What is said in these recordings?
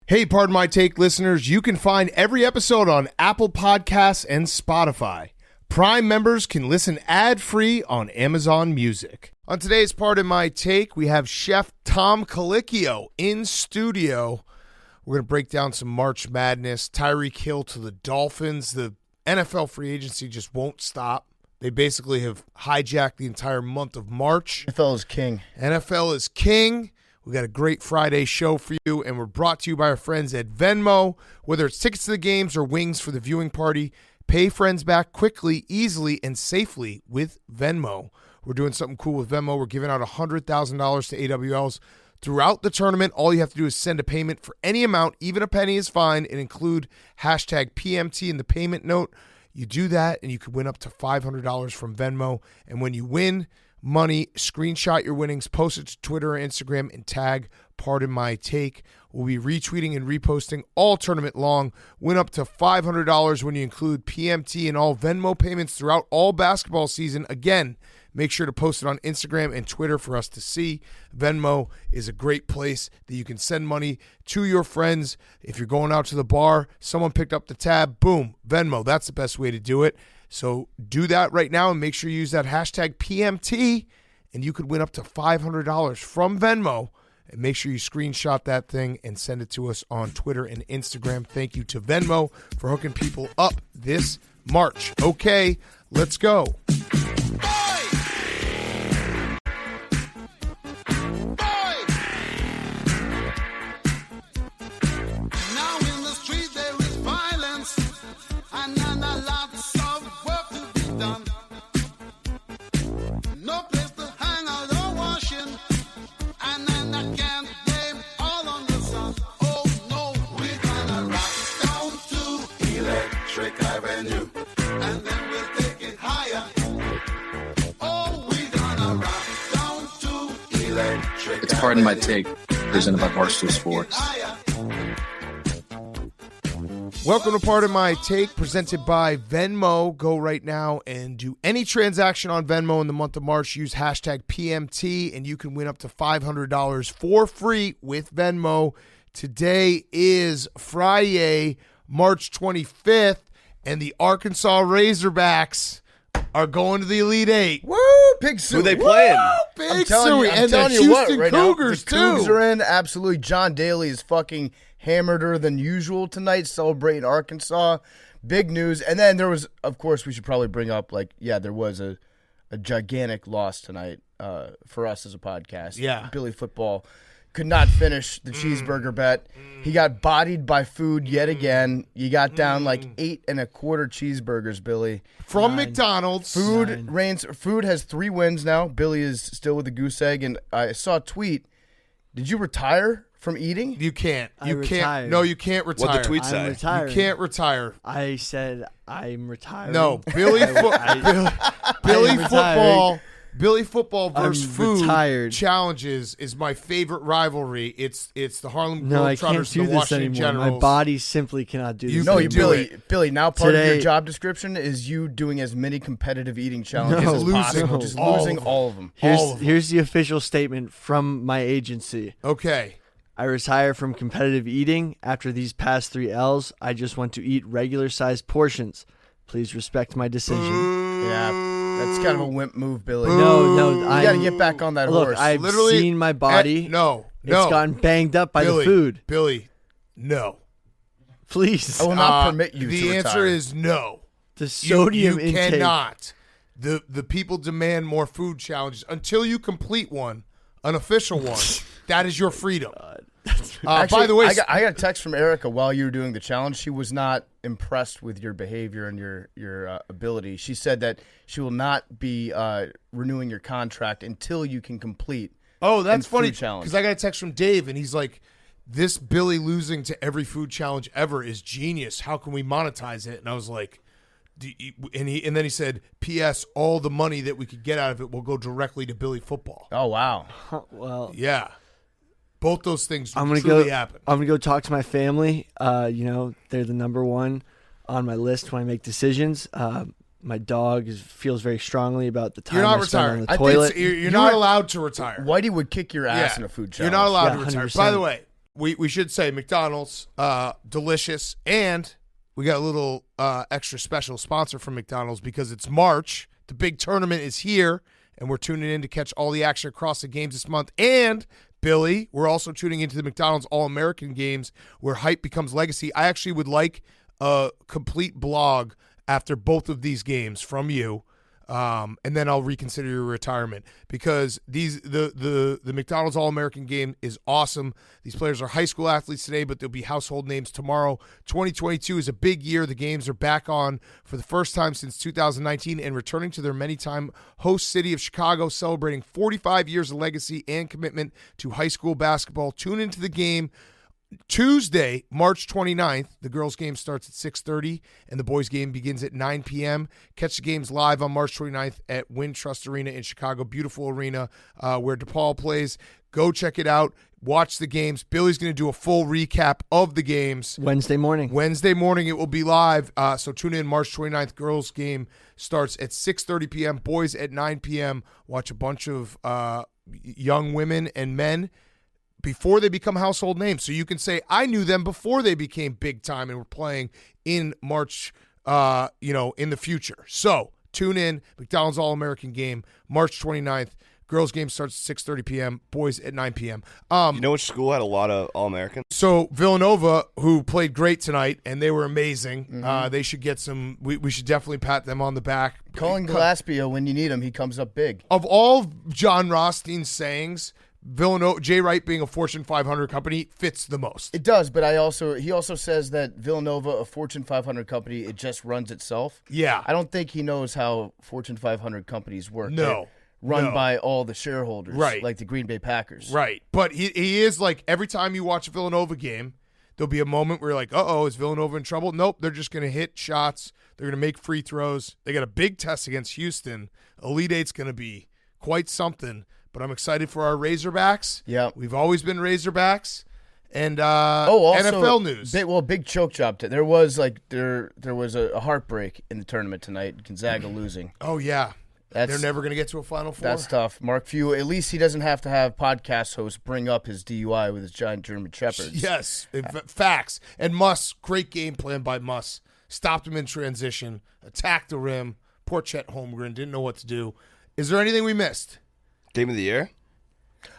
Hey, Pardon My Take listeners, you can find every episode on Apple Podcasts and Spotify. Prime members can listen ad-free on Amazon Music. On today's Pardon My Take, we have Chef Tom Colicchio in studio. We're going to break down some March Madness, Tyreek Hill to the Dolphins. The NFL free agency just won't stop. They basically have hijacked the entire month of March. NFL is king. NFL is king. We got a great Friday show for you, and we're brought to you by our friends at Venmo. Whether it's tickets to the games or wings for the viewing party, pay friends back quickly, easily, and safely with Venmo. We're doing something cool with Venmo. We're giving out $100,000 to AWLs throughout the tournament. All you have to do is send a payment for any amount, even a penny is fine, and include hashtag PMT in the payment note. You do that, and you could win up to $500 from Venmo. And when you win money, screenshot your winnings, post it to Twitter or Instagram, and tag Pardon My Take. We'll be retweeting and reposting all tournament long. Win up to $500 when you include PMT and all Venmo payments throughout all basketball season. Again, make sure to post it on Instagram and Twitter for us to see. Venmo is a great place that you can send money to your friends. If you're going out to the bar, someone picked up the tab, boom, Venmo. That's the best way to do it. So do that right now and make sure you use that hashtag PMT, and you could win up to $500 from Venmo. And make sure you screenshot that thing and send it to us on Twitter and Instagram. Thank you to Venmo for hooking people up this March. Okay, let's go. It's Pardon My Take, presented by Barstool Sports. Welcome to Pardon My Take, presented by Venmo. Go right now and do any transaction on Venmo in the month of March. Use hashtag PMT, and you can win up to $500 for free with Venmo. Today is Friday, March 25th, and the Arkansas Razorbacks are going to the Elite Eight. Woo! Big Suey. Who they playing? Big Suey. And the Houston Cougars, the Cougs too. are in. Absolutely. John Daly is fucking hammered than usual tonight, celebrating Arkansas. Big news. And then there was, of course, we should probably bring up, there was a gigantic loss tonight for us as a podcast. Yeah. Billy Football could not finish the cheeseburger bet. He got bodied by food yet again. You got down 8 1/4 cheeseburgers, Billy. From McDonald's. Food reigns. Food has 3 wins now. Billy is still with the goose egg. And I saw a tweet. Did you retire from eating? You can't. You can't. Retired. No, you can't retire. What'd the tweet say? I'm retired. You can't retire. I said I'm retired. No, Billy Football. Billy Football versus Food retired. Challenges is my favorite rivalry. It's the Harlem No, I can't Globetrotters do and the this Washington anymore. Generals. My body simply cannot do You this. can No, do Billy. Now part of your Today- job description is you doing as many competitive eating challenges No, as losing possible. Just all losing of them. all of them. Here's the official statement from my agency. Okay. I retire from competitive eating. After these past 3 L's, I just want to eat regular-sized portions. Please respect my decision. Yeah, that's kind of a wimp move, Billy. No, You got to get back on that Look, horse. I've Literally, seen my body. No. It's gotten banged up by Billy, the food. Billy, no. Please. I will not permit you to The answer retire. is no. The sodium you intake. cannot. The people demand more food challenges until you complete one, an official one. That is your freedom. Actually, by the way, I got a text from Erica while you were doing the challenge. She was not impressed with your behavior and your ability. She said that she will not be renewing your contract until you can complete. oh, that's and funny food challenge. because I got a text from Dave and he's like, "This Billy losing to every food challenge ever is genius. How can we monetize it?" And I was like, and then he said, "P.S. All the money that we could get out of it will go directly to Billy Football." Oh wow! Well, Yeah. Both those things I'm gonna truly go. happen. I'm gonna go talk to my family. They're the number one on my list when I make decisions. My dog feels very strongly about the time You're not I spend retiring. on the I toilet. think you're not allowed to retire. Whitey would kick your ass Yeah. in a food You're challenge. not allowed Yeah, to retire. 100%. By the way, we should say McDonald's, delicious, and we got a little extra special sponsor from McDonald's because it's March. The big tournament is here, and we're tuning in to catch all the action across the games this month. And, Billy, we're also tuning into the McDonald's All-American games where hype becomes legacy. I actually would like a complete blog after both of these games from you. And then I'll reconsider your retirement because the McDonald's All-American game is awesome. These players are high school athletes today, but they'll be household names tomorrow. 2022 is a big year. The games are back on for the first time since 2019 and returning to their many-time host city of Chicago, celebrating 45 years of legacy and commitment to high school basketball. Tune into the game Tuesday, March 29th, the girls' game starts at 6:30, and the boys' game begins at 9 p.m. Catch the games live on March 29th at Wintrust Arena in Chicago. Beautiful arena where DePaul plays. Go check it out. Watch the games. Billy's going to do a full recap of the games. Wednesday morning It will be live, so tune in March 29th. Girls' game starts at 6:30 p.m., boys at 9 p.m. Watch a bunch of young women and men before they become household names. So you can say, I knew them before they became big time and were playing in March, in the future. So tune in, McDonald's All-American game, March 29th. Girls game starts at 6:30 p.m., boys at 9 p.m. You know which school had a lot of All-Americans? So Villanova, who played great tonight, and they were amazing. They should get some – we should definitely pat them on the back. Colin Gillespie, when you need him, he comes up big. Of all John Rothstein's sayings – Villanova, Jay Wright being a Fortune 500 company fits the most. It does, but he also says that Villanova, a Fortune 500 company, it just runs itself. Yeah. I don't think he knows how Fortune 500 companies work. No. They're run by all the shareholders, right? Like the Green Bay Packers. Right. But he is like, every time you watch a Villanova game, there'll be a moment where you're like, uh-oh, is Villanova in trouble? Nope, they're just going to hit shots. They're going to make free throws. They got a big test against Houston. Elite Eight's going to be quite something. But I'm excited for our Razorbacks. Yeah. We've always been Razorbacks. And also, NFL news. Big choke job. There was a heartbreak in the tournament tonight. Gonzaga losing. Oh, yeah. They're never going to get to a Final Four. That's tough. Mark Few, at least he doesn't have to have podcast hosts bring up his DUI with his giant German Shepherds. Yes. Facts. And Muss, great game plan by Muss. Stopped him in transition. Attacked the rim. Poor Chet Holmgren. Didn't know what to do. Is there anything we missed? Game of the year?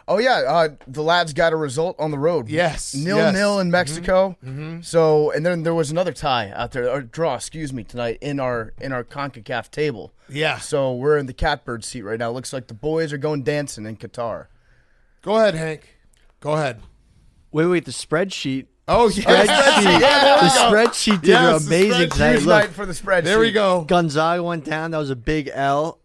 Oh, yeah. The lads got a result on the road. Yes. 0-0 in Mexico. Mm-hmm. So, and then there was another tie out there, or draw, tonight in our CONCACAF table. Yeah. So we're in the catbird seat right now. Looks like the boys are going dancing in Qatar. Go ahead, Hank. Go ahead. Wait, the spreadsheet. Oh, yeah. The spreadsheet did amazing tonight. Look, for the spreadsheet. There we go. Gonzaga went down. That was a big L.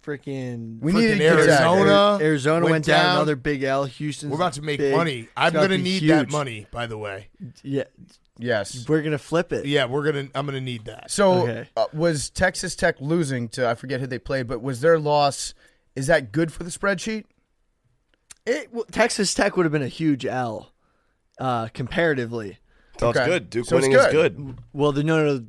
We needed Arizona went down. Another big L. Houston's We're about to make big. money. I'm going to need that money, by the way. Yeah. Yes. We're going to flip it. Yeah, I'm going to need that. So was Texas Tech losing to, I forget who they played, but was their loss, is that good for the spreadsheet? Texas Tech would have been a huge L comparatively. So it's good. Duke winning is good. Well,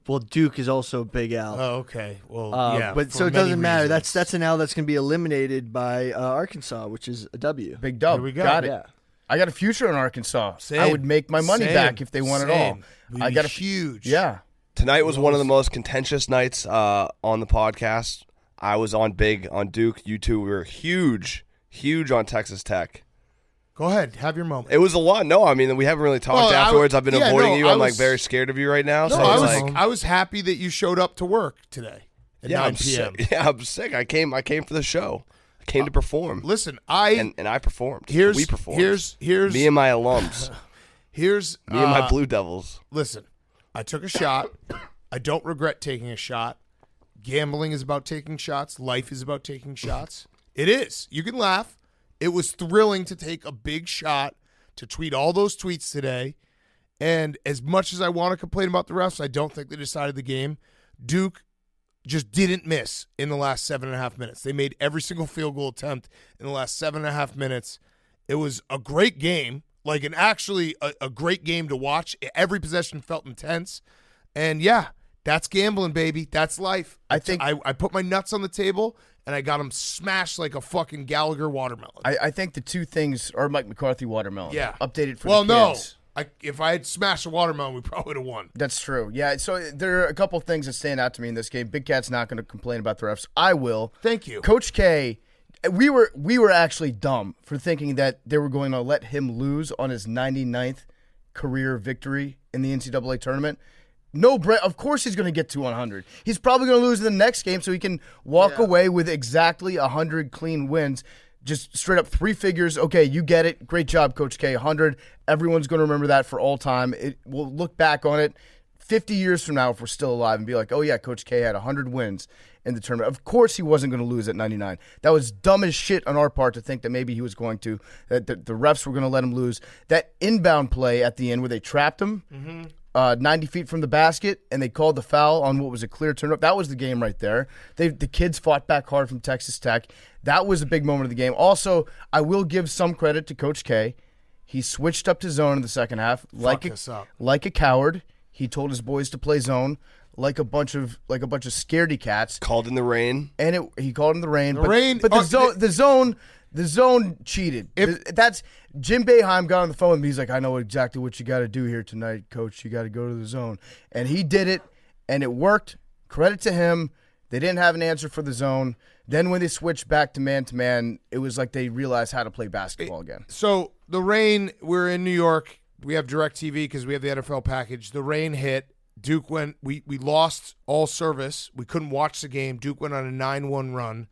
Well, Duke is also a big L. Oh, okay. Well, yeah. But so it doesn't matter. That's an L that's going to be eliminated by Arkansas, which is a W. Big dub. There we go. Got it. Yeah. I got a future in Arkansas. Same. I would make my money back if they won it all. I got huge. Yeah. Tonight was one of the most contentious nights on the podcast. I was on big on Duke. You two were huge on Texas Tech. Go ahead. Have your moment. It was a lot. No, I mean, we haven't really talked afterwards. I've been avoiding you. I'm very scared of you right now. No, so I was happy that you showed up to work today at 9 p.m. I'm sick. I came for the show. I came to perform. Listen, and I performed. We performed. Here's me and my alums. Me and my Blue Devils. Listen, I took a shot. I don't regret taking a shot. Gambling is about taking shots. Life is about taking shots. It is. You can laugh. It was thrilling to take a big shot, to tweet all those tweets today. And as much as I want to complain about the refs, I don't think they decided the game. Duke just didn't miss in the last 7.5 minutes. They made every single field goal attempt in the last 7.5 minutes. It was a great game, like a great game to watch. Every possession felt intense. And, yeah, that's gambling, baby. That's life. I put my nuts on the table, and I got him smashed like a fucking Gallagher watermelon. I think the two things are Mike McCarthy watermelon. Yeah. Updated for well, the kids. no. If I had smashed a watermelon, we probably would have won. That's true. Yeah, so there are a couple of things that stand out to me in this game. Big Cat's not going to complain about the refs. I will. Thank you. Coach K, we were actually dumb for thinking that they were going to let him lose on his 99th career victory in the NCAA tournament. Of course he's going to get to 100. He's probably going to lose in the next game so he can walk away with exactly 100 clean wins. Just straight up 3 figures. Okay, you get it. Great job, Coach K. 100. Everyone's going to remember that for all time. We'll look back on it 50 years from now if we're still alive and be like, oh, yeah, Coach K had 100 wins in the tournament. Of course he wasn't going to lose at 99. That was dumb as shit on our part to think that maybe he was going to, that the refs were going to let him lose. That inbound play at the end where they trapped him 90 feet from the basket and they called the foul on what was a clear turnover. That was the game right there. The kids fought back hard from Texas Tech. That was a big moment of the game. Also, I will give some credit to Coach K. He switched up to zone in the second half like a coward. He told his boys to play zone like a bunch of scaredy cats. Called in the rain. And he called in the rain. But the zone cheated. That's Jim Boeheim got on the phone with me. He's like, I know exactly what you got to do here tonight, Coach. You got to go to the zone. And he did it, and it worked. Credit to him. They didn't have an answer for the zone. Then when they switched back to man-to-man, it was like they realized how to play basketball again. So the rain, we're in New York. We have DirecTV because we have the NFL package. The rain hit. Duke went, we lost all service. We couldn't watch the game. Duke went on a 9-1 run.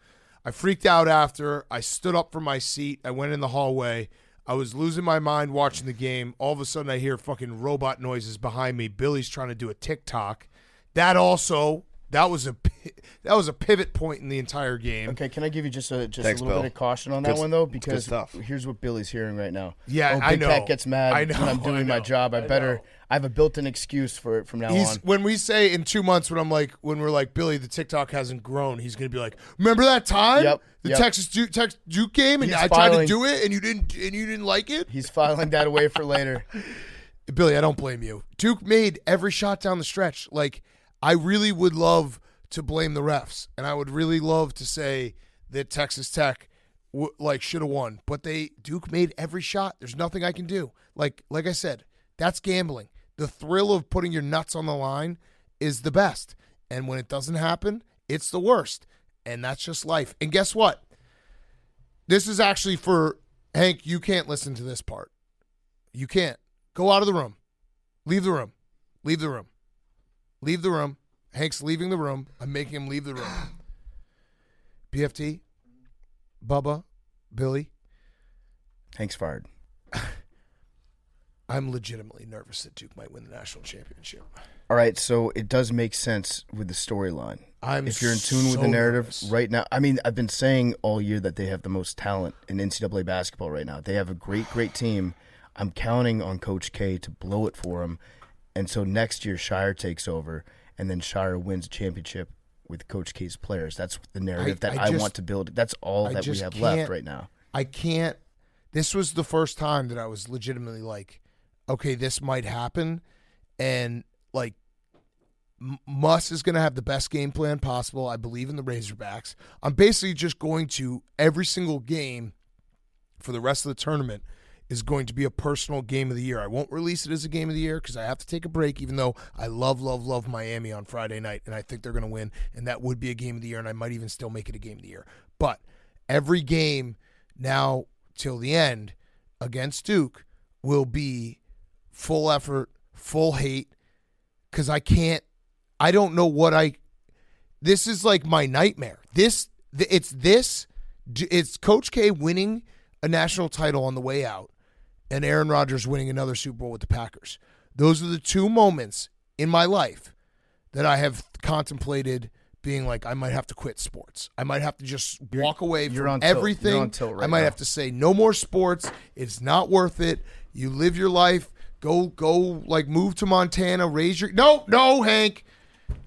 I freaked out after. I stood up from my seat. I went in the hallway. I was losing my mind watching the game. All of a sudden, I hear fucking robot noises behind me. Billy's trying to do a TikTok. That was a pivot point in the entire game. Okay, can I give you just a Thanks, little Bill. bit of caution on that one, though? Because stuff. Here's what Billy's hearing right now. Yeah, Big I know. Cat gets mad I know, when I'm doing my job. I have a built-in excuse for it from now on. When we say in 2 months, when we're like, Billy, the TikTok hasn't grown, he's gonna be like, remember that time? The Texas Duke game, and I tried to do it, and you didn't like it. He's filing that away for later. Billy, I don't blame you. Duke made every shot down the stretch. Like, I really would love to blame the refs, and I would really love to say that Texas Tech should have won, but Duke made every shot. There's nothing I can do. Like I said, that's gambling. The thrill of putting your nuts on the line is the best, and when it doesn't happen, it's the worst, and that's just life. And guess what? This is actually for Hank. You can't listen to this part. You can't. Go out of the room. Leave the room. Leave the room. Leave the room. Hank's leaving the room. I'm making him leave the room. PFT, Bubba, Billy. Hank's fired. I'm legitimately nervous that Duke might win the national championship. All right, so it does make sense with the storyline. If you're in tune with the narrative right now. I mean, I've been saying all year that they have the most talent in NCAA basketball right now. They have a great, great team. I'm counting on Coach K to blow it for them. And so next year, Shire takes over, and then Shire wins a championship with Coach K's players. That's the narrative I want to build. That's all that we have left right now. I can't. This was the first time that I was legitimately like, okay, this might happen. And, like, Muss is going to have the best game plan possible. I believe in the Razorbacks. I'm basically just going to, every single game for the rest of the tournament is going to be a personal game of the year. I won't release it as a game of the year because I have to take a break, even though I love Miami on Friday night, and I think they're going to win, and that would be a game of the year, and I might even still make it a game of the year. But every game now till the end against Duke will be full effort, full hate, because I don't know this is like my nightmare. It's Coach K winning a national title on the way out, and Aaron Rodgers winning another Super Bowl with the Packers. Those are the two moments in my life that I have contemplated being like, I might have to quit sports. I might have to just walk away from everything. You're on tilt right I might now. have to say, no more sports. It's not worth it. You live your life. Go like move to Montana, no, Hank.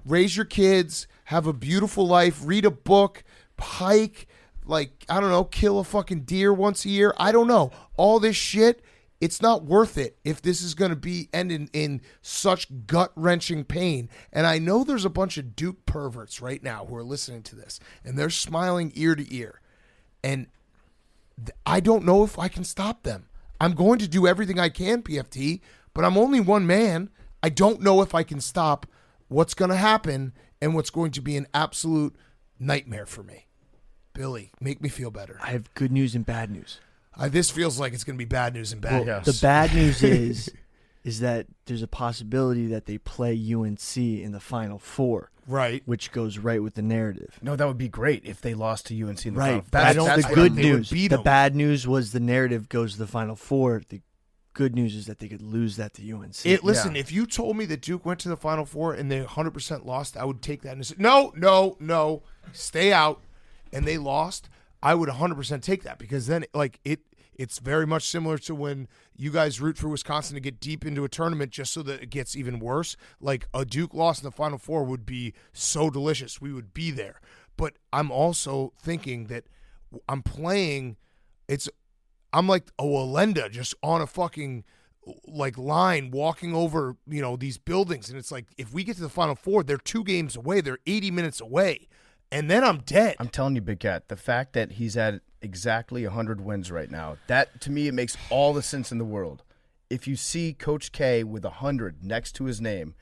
Raise your kids, have a beautiful life, read a book, hike, like, I don't know, kill a fucking deer once a year. I don't know. All this shit It's not worth it if this is going to be ending in such gut-wrenching pain. And I know there's a bunch of Duke perverts right now who are listening to this, and they're smiling ear to ear. And I don't know if I can stop them. I'm going to do everything I can, PFT, but I'm only one man. I don't know if I can stop what's going to happen and what's going to be an absolute nightmare for me. Billy, make me feel better. I have good news and bad news. This feels like it's going to be bad news and bad news. The bad news is that there's a possibility that they play UNC in the Final Four. Right. Which goes right with the narrative. No, that would be great if they lost to UNC in the Right. Final Four. That's the good news. The bad news was the narrative goes to the Final Four. The good news is that they could lose that to UNC. Listen, if you told me that Duke went to the Final Four and they 100% lost, I would take that and say, no, stay out, and they lost, I would 100% take that, because then it's very much similar to when you guys root for Wisconsin to get deep into a tournament just so that it gets even worse. Like a Duke loss in the Final Four would be so delicious. We would be there. But I'm also thinking that I'm playing I'm like a Walenda just on a fucking line walking over, these buildings. And it's like, if we get to the Final Four, they're 2 games away. They're 80 minutes away. And then I'm dead. I'm telling you, Big Cat, the fact that he's at exactly 100 wins right now, that, to me, it makes all the sense in the world. If you see Coach K with 100 next to his name,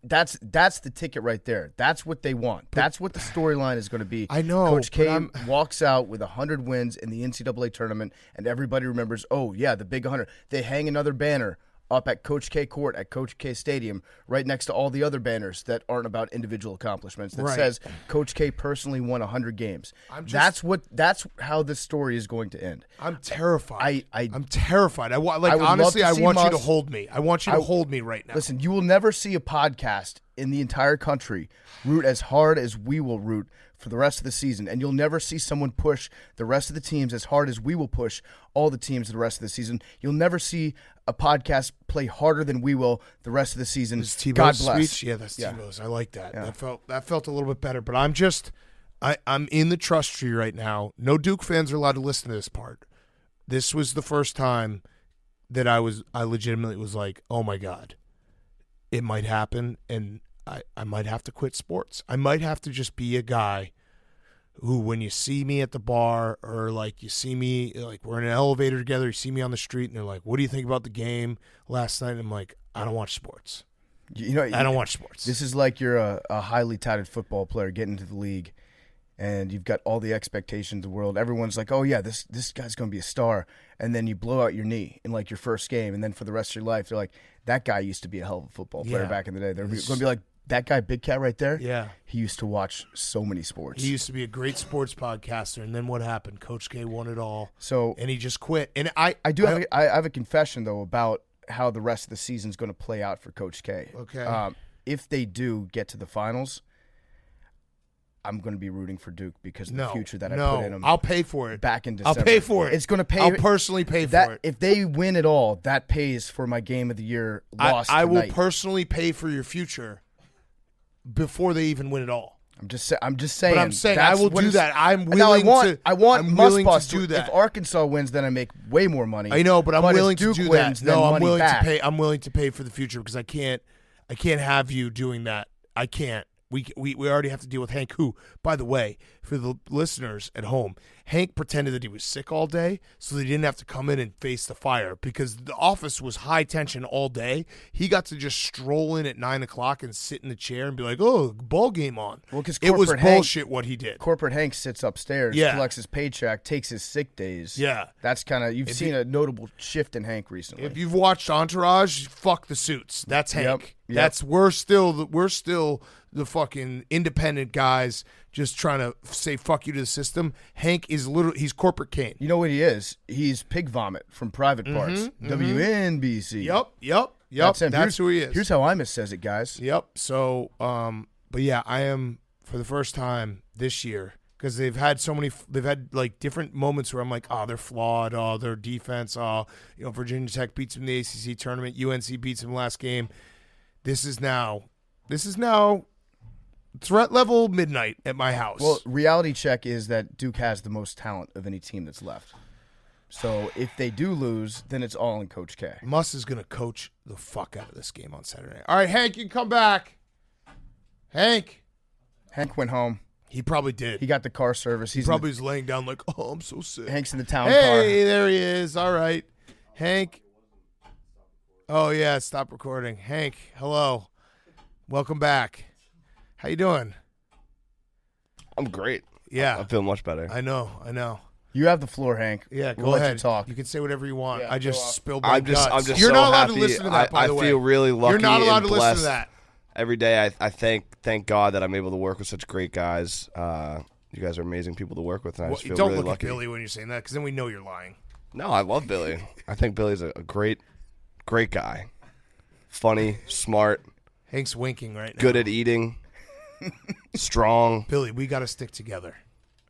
that's the ticket right there. That's what they want. That's what the storyline is going to be. I know. Coach K walks out with 100 wins in the NCAA tournament, and everybody remembers, oh, yeah, the big 100. They hang another banner up at Coach K Court at Coach K Stadium, right next to all the other banners that aren't about individual accomplishments, that says Coach K personally won 100 games. That's how this story is going to end. I'm terrified. I'm terrified. Honestly, I want you to hold me. I want you to hold me right now. Listen, you will never see a podcast in the entire country root as hard as we will root for the rest of the season, and you'll never see someone push the rest of the teams as hard as we will push all the teams the rest of the season. You'll never see a podcast play harder than we will the rest of the season. God bless. Speech? Yeah, that's Tebow's. I like that. Yeah. That felt a little bit better, but I'm in the trust tree right now. No Duke fans are allowed to listen to this part. This was the first time that I legitimately was like, oh my God, it might happen, and I might have to quit sports. I might have to just be a guy who, when you see me at the bar, or you see me, we're in an elevator together, you see me on the street, and they're like, what do you think about the game last night? And I'm like, I don't watch sports. I don't watch sports. This is like you're a highly touted football player getting into the league, and you've got all the expectations of the world. Everyone's like, oh, yeah, this guy's going to be a star. And then you blow out your knee in your first game, and then for the rest of your life, they're like, that guy used to be a hell of a football player back in the day. They're going to be like, that guy, Big Cat right there, he used to watch so many sports. He used to be a great sports podcaster, and then what happened? Coach K won it all, and he just quit. And I have a confession, though, about how the rest of the season is going to play out for Coach K. Okay. If they do get to the finals, I'm going to be rooting for Duke because of the future that I put in them. I'll pay for it. Back in December. I'll pay for it. It's going to pay. I'll personally pay for it. If they win it all, that pays for my game of the year loss I will tonight. personally pay for your future before they even win it all. I'm just saying. But I'm saying I will do that. I'm willing to do that. If Arkansas wins, then I make way more money. I know, but I'm willing to do wins, that. No, I'm willing to pay. I'm willing to pay for the future because I can't have you doing that. I can't. We already have to deal with Hank, who, by the way, for the listeners at home, Hank pretended that he was sick all day so that he didn't have to come in and face the fire because the office was high tension all day. He got to just stroll in at 9 o'clock and sit in the chair and be like, oh, ball game on. Well, because it was bullshit what he did. Corporate Hank sits upstairs, collects his paycheck, takes his sick days. Yeah. That's kind of, you've seen a notable shift in Hank recently. If you've watched Entourage, fuck the suits. That's Hank. Yep. We're still the fucking independent guys just trying to say fuck you to the system. Hank is he's corporate Kane. You know what he is? He's Pig Vomit from Private Parts. WNBC. Yep. That's who he is. Here's how Imus says it, guys. Yep. So, but yeah, I am for the first time this year because they've had different moments where I'm like, oh, they're flawed. Oh, their defense. Oh, Virginia Tech beats them in the ACC tournament. UNC beats them last game. This is now threat level midnight at my house. Well, reality check is that Duke has the most talent of any team that's left. So if they do lose, then it's all in Coach K. Muss is going to coach the fuck out of this game on Saturday. All right, Hank, you can come back. Hank went home. He probably did. He got the car service. He probably was laying down like, oh, I'm so sick. Hank's in the town car. Hey, there he is. All right. Hank. Oh, yeah, stop recording. Hank, hello. Welcome back. How you doing? I'm great. Yeah. I feel much better. I know. You have the floor, Hank. Yeah, go we'll ahead. Let you talk. You can say whatever you want. Yeah, I just spilled my I'm just guts. You're You're so not allowed happy. to listen to that, by the way. I feel really lucky. You're not allowed and to listen to blessed. that. Every day I thank God that I'm able to work with such great guys. You guys are amazing people to work with, and I just feel don't really look lucky. at Billy when you're saying that, because then we know you're lying. No, I love Billy. I think Billy's a great guy. Funny, smart, Hank's winking right now. good at eating, strong. Billy, we got to stick together.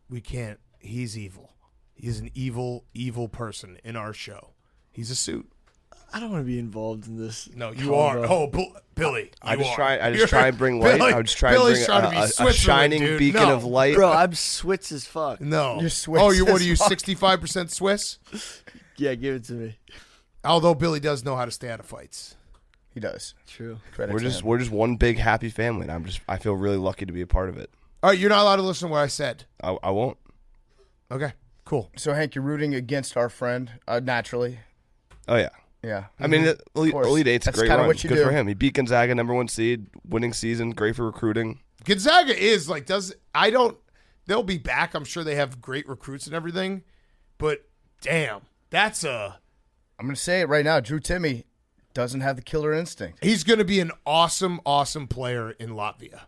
We can't. He's evil. He's an evil person in our show. He's a suit. I don't want to be involved in this. No, you are. Oh, Billy, I you just are. try and bring light. Billy, I just try and Billy's bring trying to be a Switzerland, shining dude. beacon No. of light. Bro, I'm Swiss as fuck. No. You're Swiss Oh, what as are you, fuck. 65% Swiss? Yeah, give it to me. Although Billy does know how to stay out of fights. He does. True. Credit We're to just him. we're just one big happy family, and I feel really lucky to be a part of it. All right, you're not allowed to listen to what I said. I won't. Okay, cool. So, Hank, you're rooting against our friend, naturally. Oh yeah. Yeah. I mean, course. Elite Eight's a That's great kinda run. what you Good do. for him. He beat Gonzaga, #1 seed, winning season, great for recruiting. Gonzaga is like they'll be back. I'm sure they have great recruits and everything, but damn, I'm going to say it right now. Drew Timmy doesn't have the killer instinct. he's going to be an awesome player in Latvia.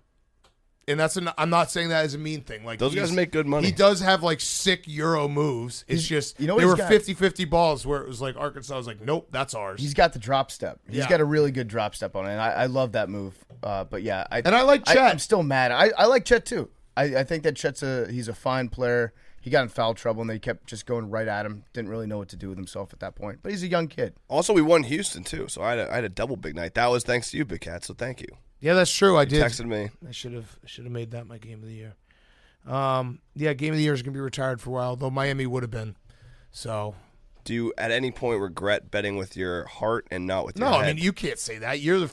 And I'm not saying that as a mean thing. Like Those guys make good money. He does have like sick Euro moves. It's just you know what they he's were got? 50-50 balls where it was like Arkansas was like, nope, that's ours. He's got the drop step. He's Yeah. got a really good drop step on it, and I love that move. But yeah, And I like Chet. I'm still mad. I like Chet too. I think that Chet's he's a fine player. He got in foul trouble, and they kept just going right at him. Didn't really know what to do with himself at that point. But he's a young kid. Also, we won Houston too, so I had a double big night. That was thanks to you, Big Cat. So thank you. Yeah, that's true. I You did. texted me. I should have made that my game of the year. Yeah, game of the year is gonna be retired for a while, though Miami would have been. So Do you at any point regret betting with your heart and not with your no, head? I mean you can't say that. You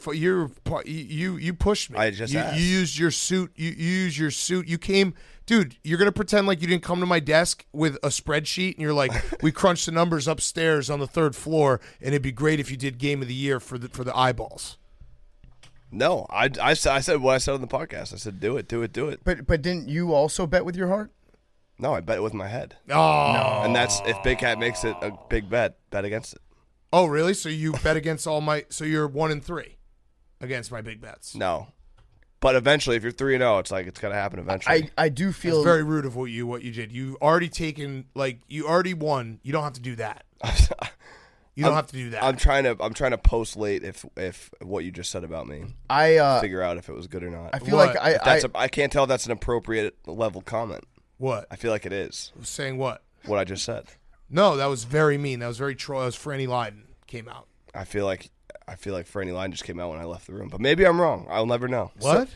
pushed me. I just you asked. used your suit. You used your suit. You came, dude. You're gonna pretend like you didn't come to my desk with a spreadsheet and you're like, we crunched the numbers upstairs on the 3rd floor, and it'd be great if you did game of the year for the eyeballs. No, I said what I said on the podcast. I said do it. But didn't you also bet with your heart? No, I bet it with my head. Oh, And that's if Big Cat makes it a big bet against it. Oh, really? So you bet against all my? So you're 1-3 against my big bets. No. But eventually, if you're 3-0, it's like it's gonna happen eventually. I do feel It's very rude of what you did. You already taken you already won. You don't have to do that. You don't have to do that. I'm trying to post late if what you just said about me. Figure out if it was good or not. I feel What? like I can't tell if that's an appropriate level comment. What? I feel like it is. Saying what? What I just said. No, that was very mean. That was very troll. That was Franny Lydon came out. I feel like Franny Line just came out when I left the room, but maybe I'm wrong. I'll never know. What?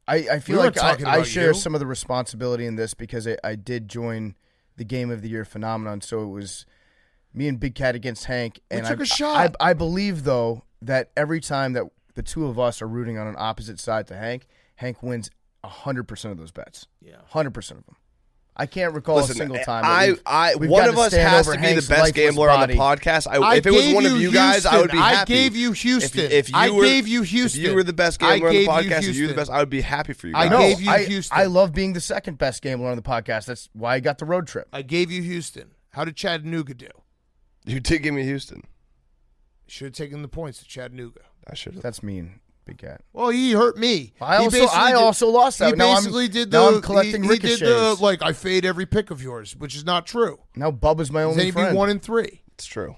I feel We weren't like talking I about share you. some of the responsibility in this because I did join the Game of the Year phenomenon. So it was me and Big Cat against Hank. And took a shot. I believe, though, that every time that the two of us are rooting on an opposite side to Hank wins 100% of those bets. Yeah. 100% of them. I can't recall a single time. that we've one got of to us stand has over to be Hank's the best lifeless gambler on the body. podcast. I If it was gave one of you guys, I would be Houston. happy. I gave you Houston. If you I were, gave you Houston. If you were the best gambler on the I gave you podcast, if you're the Houston. best, I would be happy for you I guys. No, gave you Houston. I love being the second best gambler on the podcast. That's why I got the road trip. I gave you Houston. How did Chattanooga do? You did give me Houston. Should have taken the points to Chattanooga. I should have. That's mean, Big Cat. Well, he hurt me. I He also basically did- also lost that. He Now I'm- basically did the. now I'm collecting he did the ricochets. like I fade every pick of yours, which is not true. Now Bubba's my Then only he'd be friend. 1-3. It's true.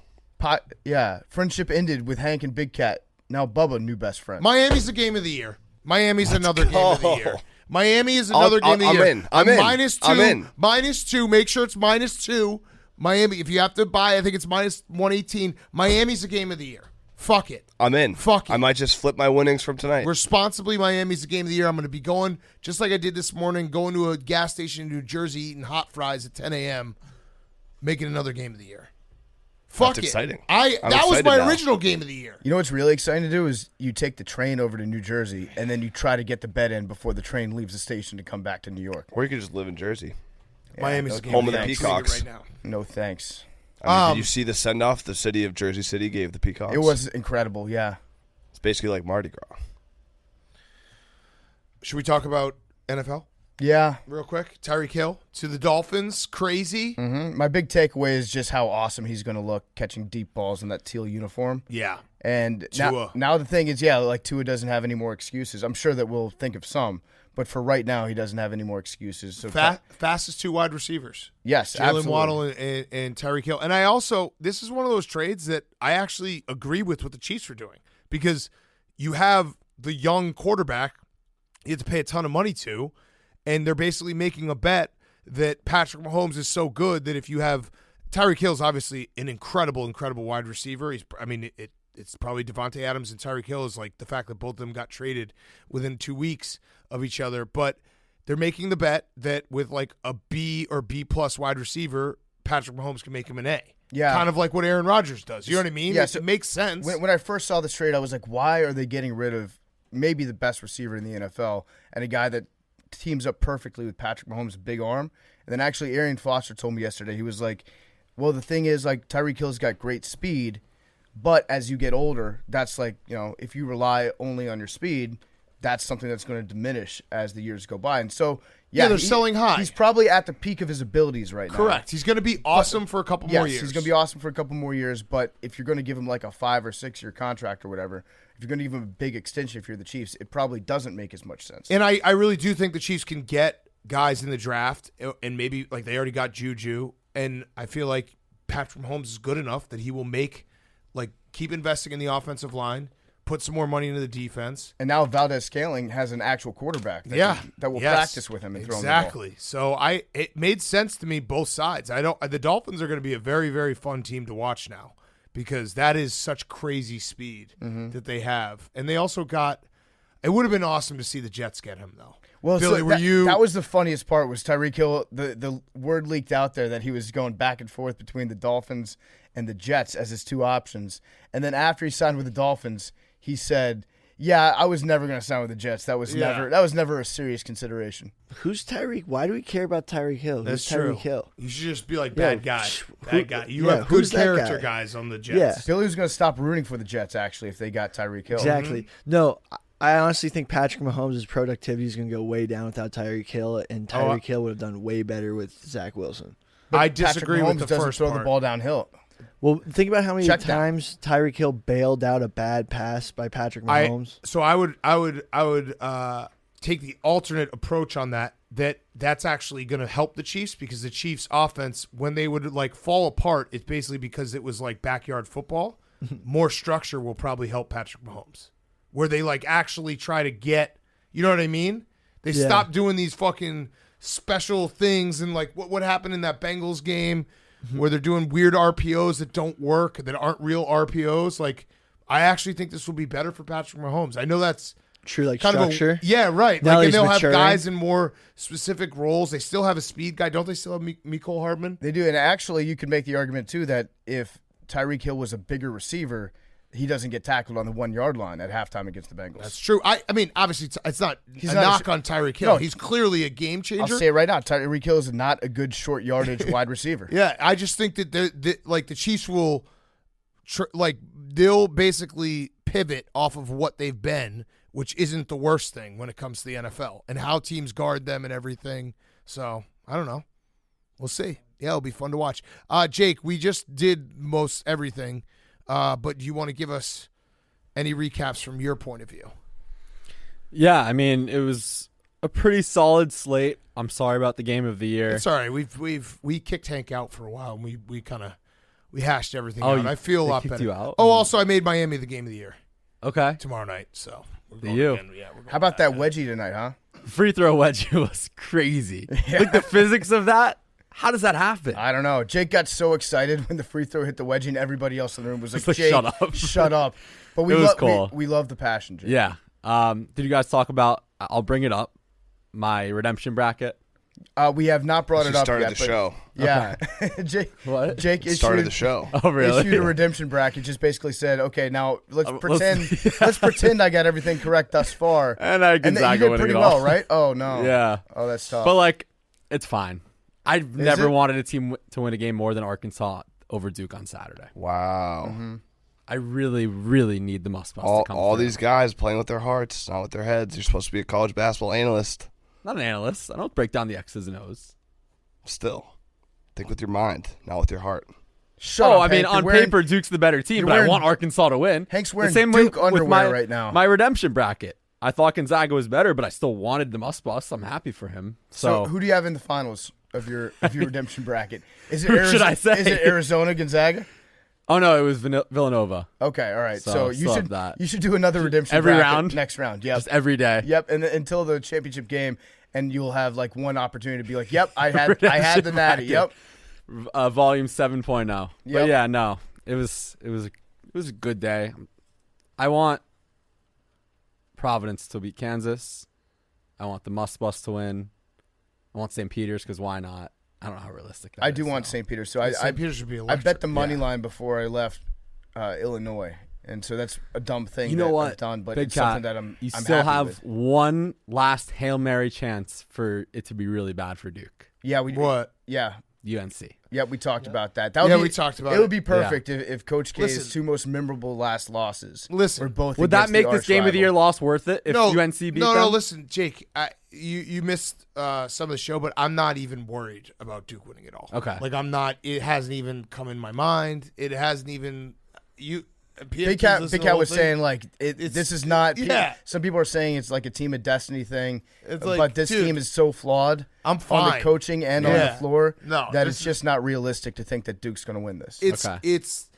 Yeah, friendship ended with Hank and Big Cat. Now Bubba, new best friend. Miami's the game of the year. Miami's another game of the go. year. Miami is another game of the I'm year. in. I'm in. -2. I'm in. -2. Make sure it's -2. Miami. If you have to buy, I think it's -118. Miami's the game of the year. Fuck it. I'm in. Fuck it. I might just flip my winnings from tonight. Responsibly, Miami's the game of the year. I'm going to be going, just like I did this morning, going to a gas station in New Jersey, eating hot fries at 10 a.m., making another game of the year. Fuck That's it. exciting. That was excited my now. original game of the year. You know what's really exciting to do is you take the train over to New Jersey and then you try to get the bet in before the train leaves the station to come back to New York. Or you could just live in Jersey. Miami's game home of the year. Peacocks. Right now. No thanks. I mean, did you see the send-off the city of Jersey City gave the Peacocks? It was incredible, yeah. It's basically like Mardi Gras. Should we talk about NFL Yeah. real quick? Tyreek Hill to the Dolphins. Crazy. My big takeaway is just how awesome he's going to look catching deep balls in that teal uniform. Yeah. And Tua. now the thing is, like Tua doesn't have any more excuses. I'm sure that we'll think of some, but for right now, he doesn't have any more excuses. So Fastest two wide receivers. Yes, Jalen absolutely. Waddle and Tyreek Hill. And I also, this is one of those trades that I actually agree with what the Chiefs are doing, because you have the young quarterback you have to pay a ton of money to, and they're basically making a bet that Patrick Mahomes is so good that if you have Tyreek Hill is obviously an incredible wide receiver. It's probably Devontae Adams and Tyreek Hill is like the fact that both of them got traded within 2 weeks of each other, but they're making the bet that with like a B or B plus wide receiver, Patrick Mahomes can make him an A. Yeah. Kind of like what Aaron Rodgers does. You know what I mean? Yeah, It makes sense. When I first saw this trade, I was like, why are they getting rid of maybe the best receiver in the NFL and a guy that teams up perfectly with Patrick Mahomes' big arm? And then actually Arian Foster told me yesterday, he was like, well, the thing is, like, Tyreek Hill's got great speed, but as you get older, that's like, if you rely only on your speed, that's something that's going to diminish as the years go by. And so, they're selling high. He's probably at the peak of his abilities right now. Correct. He's going to be awesome for a couple more years. He's going to be awesome for a couple more years, but if you're going to give him like a 5 or 6 year contract or whatever, if you're going to give him a big extension if you're the Chiefs, it probably doesn't make as much sense. And I really do think the Chiefs can get guys in the draft, and maybe like they already got Juju, and I feel like Patrick Mahomes is good enough that he will keep investing in the offensive line, put some more money into the defense. And now Valdez-Scantling has an actual quarterback that will practice with him and throw him the ball. Exactly. So it made sense to me both sides. The Dolphins are going to be a very, very fun team to watch now, because that is such crazy speed that they have. And they also it would have been awesome to see the Jets get him, though. Well, Billy, that was the funniest part was Tyreek Hill. The word leaked out there that he was going back and forth between the Dolphins and the Jets as his two options. And then after he signed with the Dolphins, he said, "Yeah, I was never going to sign with the Jets. That was never a serious consideration." Who's Tyreek? Why do we care about Tyreek Hill? That's Who's Tyreek true. Hill? You should just be like, bad guy. You have good who's that character guy? guys on the Jets. Yeah. Billy was going to stop rooting for the Jets, actually, if they got Tyreek Hill. Exactly. No, I honestly think Patrick Mahomes' productivity is going to go way down without Tyreek Hill, and Tyreek Hill would have done way better with Zach Wilson. But I disagree Patrick with Mahomes the doesn't first throw part. the ball downhill. Well, think about how many Check down. times Tyreek Hill bailed out a bad pass by Patrick Mahomes. So I would take the alternate approach on that's actually going to help the Chiefs, because the Chiefs offense, when they would fall apart, it's basically because it was like backyard football. More structure will probably help Patrick Mahomes, where they actually try to get, you know what I mean? They stop doing these fucking special things, and what happened in that Bengals game where they're doing weird RPOs that don't work, that aren't real RPOs. I actually think this will be better for Patrick Mahomes. I know that's True, kind structure. of yeah, right. Now And he's they'll maturing. have guys in more specific roles. They still have a speed guy. Don't they still have Mecole Hardman? They do, and actually you could make the argument, too, that if Tyreek Hill was a bigger receiver, he doesn't get tackled on the 1 yard line at halftime against the Bengals. That's true. I mean, obviously, it's not He's a not knock on Tyreek Hill. No. He's clearly a game changer. I'll say it right now, Tyreek Hill is not a good short yardage wide receiver. Yeah, I just think that the Chiefs will, they'll basically pivot off of what they've been, which isn't the worst thing when it comes to the NFL and how teams guard them and everything. So I don't know. We'll see. Yeah, it'll be fun to watch. Jake, we just did most everything, but do you want to give us any recaps from your point of view? Yeah, I mean, it was a pretty solid slate. I'm sorry about the game of the year. It's all right. We kicked Hank out for a while, and we hashed everything out. I feel a lot kicked better. you out? Oh, also I made Miami the game of the year Okay. tomorrow night. So we're Do going you? again. Yeah, we're going How about back. that wedgie tonight, huh? Free throw wedge was crazy. Like the physics of that. How does that happen? I don't know. Jake got so excited when the free throw hit the wedgie, and everybody else in the room was like, It's like, Jake, shut up. shut up. But It was cool. We love the passion, Jake. Yeah. Did you guys talk about? I'll bring it up. My redemption bracket. We have not brought She it up started yet. the show. Yeah. What? Jake Started issued the show. Oh, really? issued a redemption bracket. Just basically said, okay, now let's pretend I got everything correct thus far. And I you Gonzaga did winning pretty it well, all. right? Oh no. Yeah. Oh, that's tough. But, like, it's fine. I've never it? wanted a team to win a game more than Arkansas over Duke on Saturday. Wow. I really, really need the Must Bus to come All through. these guys playing with their hearts, not with their heads. You're supposed to be a college basketball analyst. Not an analyst. I don't break down the X's and O's. Still, think with your mind, not with your heart. Shut up, I mean, Hank. You're on wearing- paper, Duke's the better team, you're but I wearing- want Arkansas to win. Hank's The wearing same Duke way with underwear right now. My redemption bracket. I thought Gonzaga was better, but I still wanted the Must Bus. I'm happy for him. So So, who do you have in the finals of your redemption bracket? Is it Who should I say? Is it Arizona, Gonzaga? oh no, it was Villanova. Okay, all right. So, So you still have should that. you should do another redemption Every bracket round? next round. Yep. Just every day. Yep, and until the championship game, and you'll have like one opportunity to be like, "Yep, I had Redemption the natty." bracket. Yep. Volume 7.0. Yep. But yeah, no, it was a good day. I want Providence to beat Kansas. I want the Must Bus to win. I want St. Peter's because why not? I don't know how realistic that is. I do want so. St. Peter's. So I St. Peter's should be I electric. bet the money line before I left Illinois, and so that's a dumb thing. You know that what? I've done, but Big it's Cat, something that I'm you I'm still happy have with. one last Hail Mary chance for it to be really bad for Duke. Yeah, we What? Yeah, UNC. yeah, we talked about that. That would Yeah, be, we talked about it. it. Would be perfect if Coach K's Listen. two most memorable last losses Listen. were both. Would that against make the this arch game of the year rival. loss worth it if UNC beat them? No, listen, Jake, you missed some of the show, but I'm not even worried about Duke winning it all. Okay. Like, I'm not, it hasn't even come in my mind. It hasn't even, Big Cat was saying like this is not. Yeah. Some people are saying it's like a team of destiny thing, It's like, but this dude, team is so flawed. I'm on fine. the coaching and on the Yeah. floor. No, that this it's just not realistic to think that Duke's going to win this. It's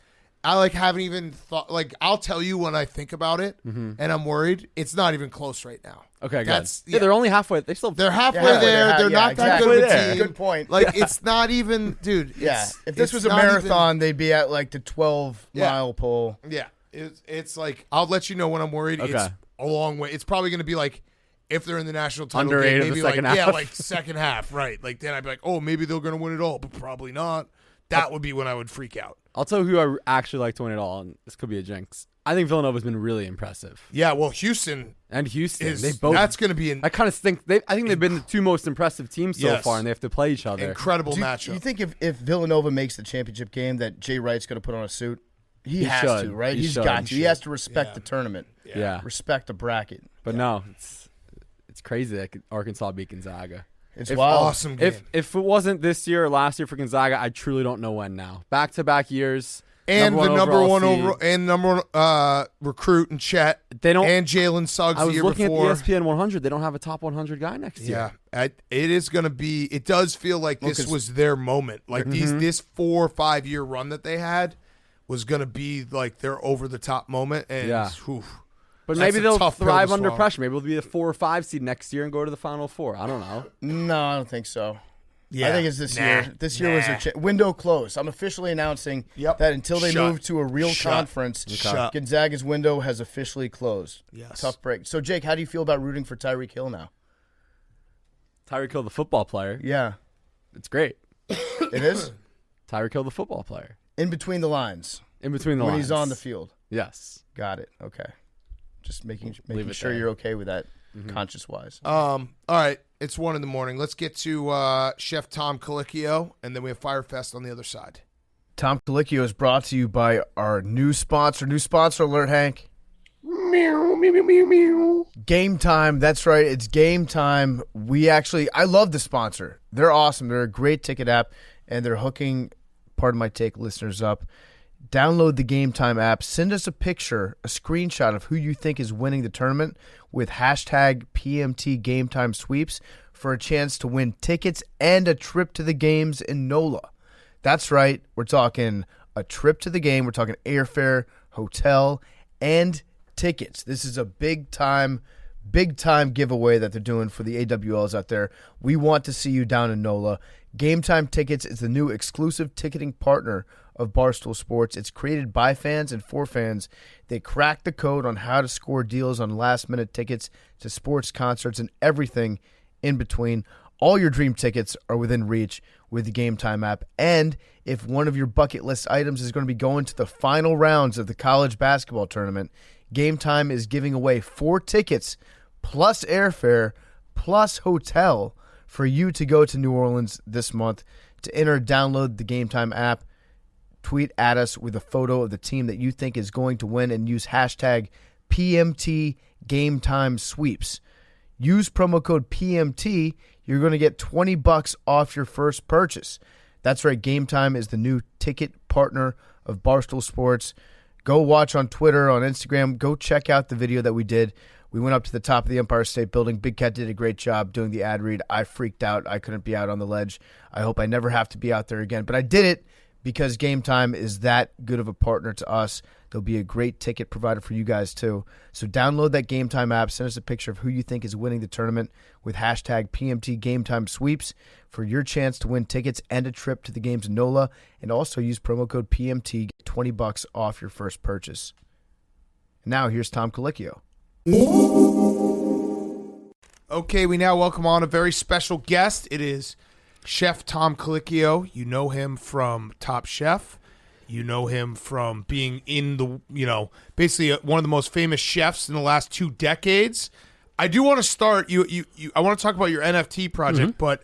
I like haven't even thought, like, I'll tell you when I think about it and I'm worried, it's not even close right now. Okay, good. That's- Yeah, they're only halfway. They're halfway Yeah, there. They're yeah, not that exactly. good of a there. team. Good point. Like, it's not even, dude. Yeah, if this it's was a not marathon, they'd be at like the 12-mile pole. Yeah, it's like, I'll let you know when I'm worried. Okay. It's a long way. It's probably going to be like, if they're in the national title Under 8 game, of the maybe like second half. like second half, right? Like, then I'd be like, oh, maybe they're going to win it all, but probably not. That would be when I would freak out. I'll tell you who I actually like to win it all, and this could be a jinx. I think Villanova's been really impressive. Yeah, well, Houston And Houston, is they both. that's going to be an I kind of think I think they've been the two most impressive teams so Yes. far, and they have to play each other. incredible Do matchup. you think if Villanova makes the championship game that Jay Wright's going to put on a suit? He has should. to, right? He He's should. got to. He He has to respect the tournament. Yeah. Respect the bracket. But no, it's crazy that Arkansas beat Gonzaga. It's If- wild. Awesome game. If it wasn't this year or last year for Gonzaga, I truly don't know when now. Back-to-back years. and the number one seed. overall and number one recruit and Chet. They don't. And Jalen Suggs I the was year looking before. at the ESPN 100. They don't have a top 100 guy next year. Yeah, it is going to be. It does feel like this 'cause- was their moment. Like Mm-hmm. this 4 or 5 year run that they had was going to be like their over the top moment. And Yeah. whew, But that's maybe a they'll tough pill to thrive under swallow. pressure. Maybe they'll be the 4 or 5 seed next year and go to the Final Four. I don't know. No, I don't think so. Yeah. I think it's this year. This year was a window closed. I'm officially announcing that until they Shut. move to a real Shut. conference, Shut. Gonzaga's window has officially closed. Yes. Tough break. So, Jake, how do you feel about rooting for Tyreek Hill now? Tyreek Hill, the football player. Yeah, It's great. it is. Tyreek Hill, the football player. In between the lines In between the when lines. he's on the field. Yes. Got it. Okay. Just making Leave it sure there. you're okay with that, conscious wise. All right, it's 1 a.m. Let's get to Chef Tom Colicchio, and then we have Fyre Fest on the other side. Tom Colicchio is brought to you by our new sponsor. New sponsor alert, Hank. Game Time. That's right. It's Game Time. I love the sponsor. They're awesome. They're a great ticket app, and they're hooking, pardon my take, listeners up. Download the Game Time app. Send us a picture, a screenshot of who you think is winning the tournament with hashtag PMT Game Time Sweeps for a chance to win tickets and a trip to the games in NOLA. That's right. We're talking a trip to the game. We're talking airfare, hotel, and tickets. This is a big time giveaway that they're doing for the AWLs out there. We want to see you down in NOLA. Game Time Tickets is the new exclusive ticketing partner of Barstool Sports. It's created by fans and for fans. They crack the code on how to score deals on last-minute tickets to sports, concerts, and everything in between. All your dream tickets are within reach with the Game Time app. And if one of your bucket list items is going to be going to the final rounds of the college basketball tournament, Game Time is giving away 4 tickets plus airfare plus hotel for you to go to New Orleans this month. To enter, download the Game Time app, tweet at us with a photo of the team that you think is going to win, and use hashtag PMT Game Time Sweeps. Use promo code PMT. You're going to get $20 off your first purchase. That's right. Game Time is the new ticket partner of Barstool Sports. Go watch on Twitter, on Instagram. Go check out the video that we did. We went up to the top of the Empire State Building. Big Cat did a great job doing the ad read. I freaked out. I couldn't be out on the ledge. I hope I never have to be out there again. But I did it because Game Time is that good of a partner to us. They'll be a great ticket provider for you guys, too. So download that Game Time app. Send us a picture of who you think is winning the tournament with hashtag PMT Game Time Sweeps for your chance to win tickets and a trip to the games in NOLA. And also use promo code PMT. Get $20 off your first purchase. And now here's Tom Colicchio. Okay, we now welcome on a very special guest. It is Chef Tom Colicchio. You know him from Top Chef. You know him from being in the, basically one of the most famous chefs in the last 2 decades. I do want to start, I want to talk about your NFT project, but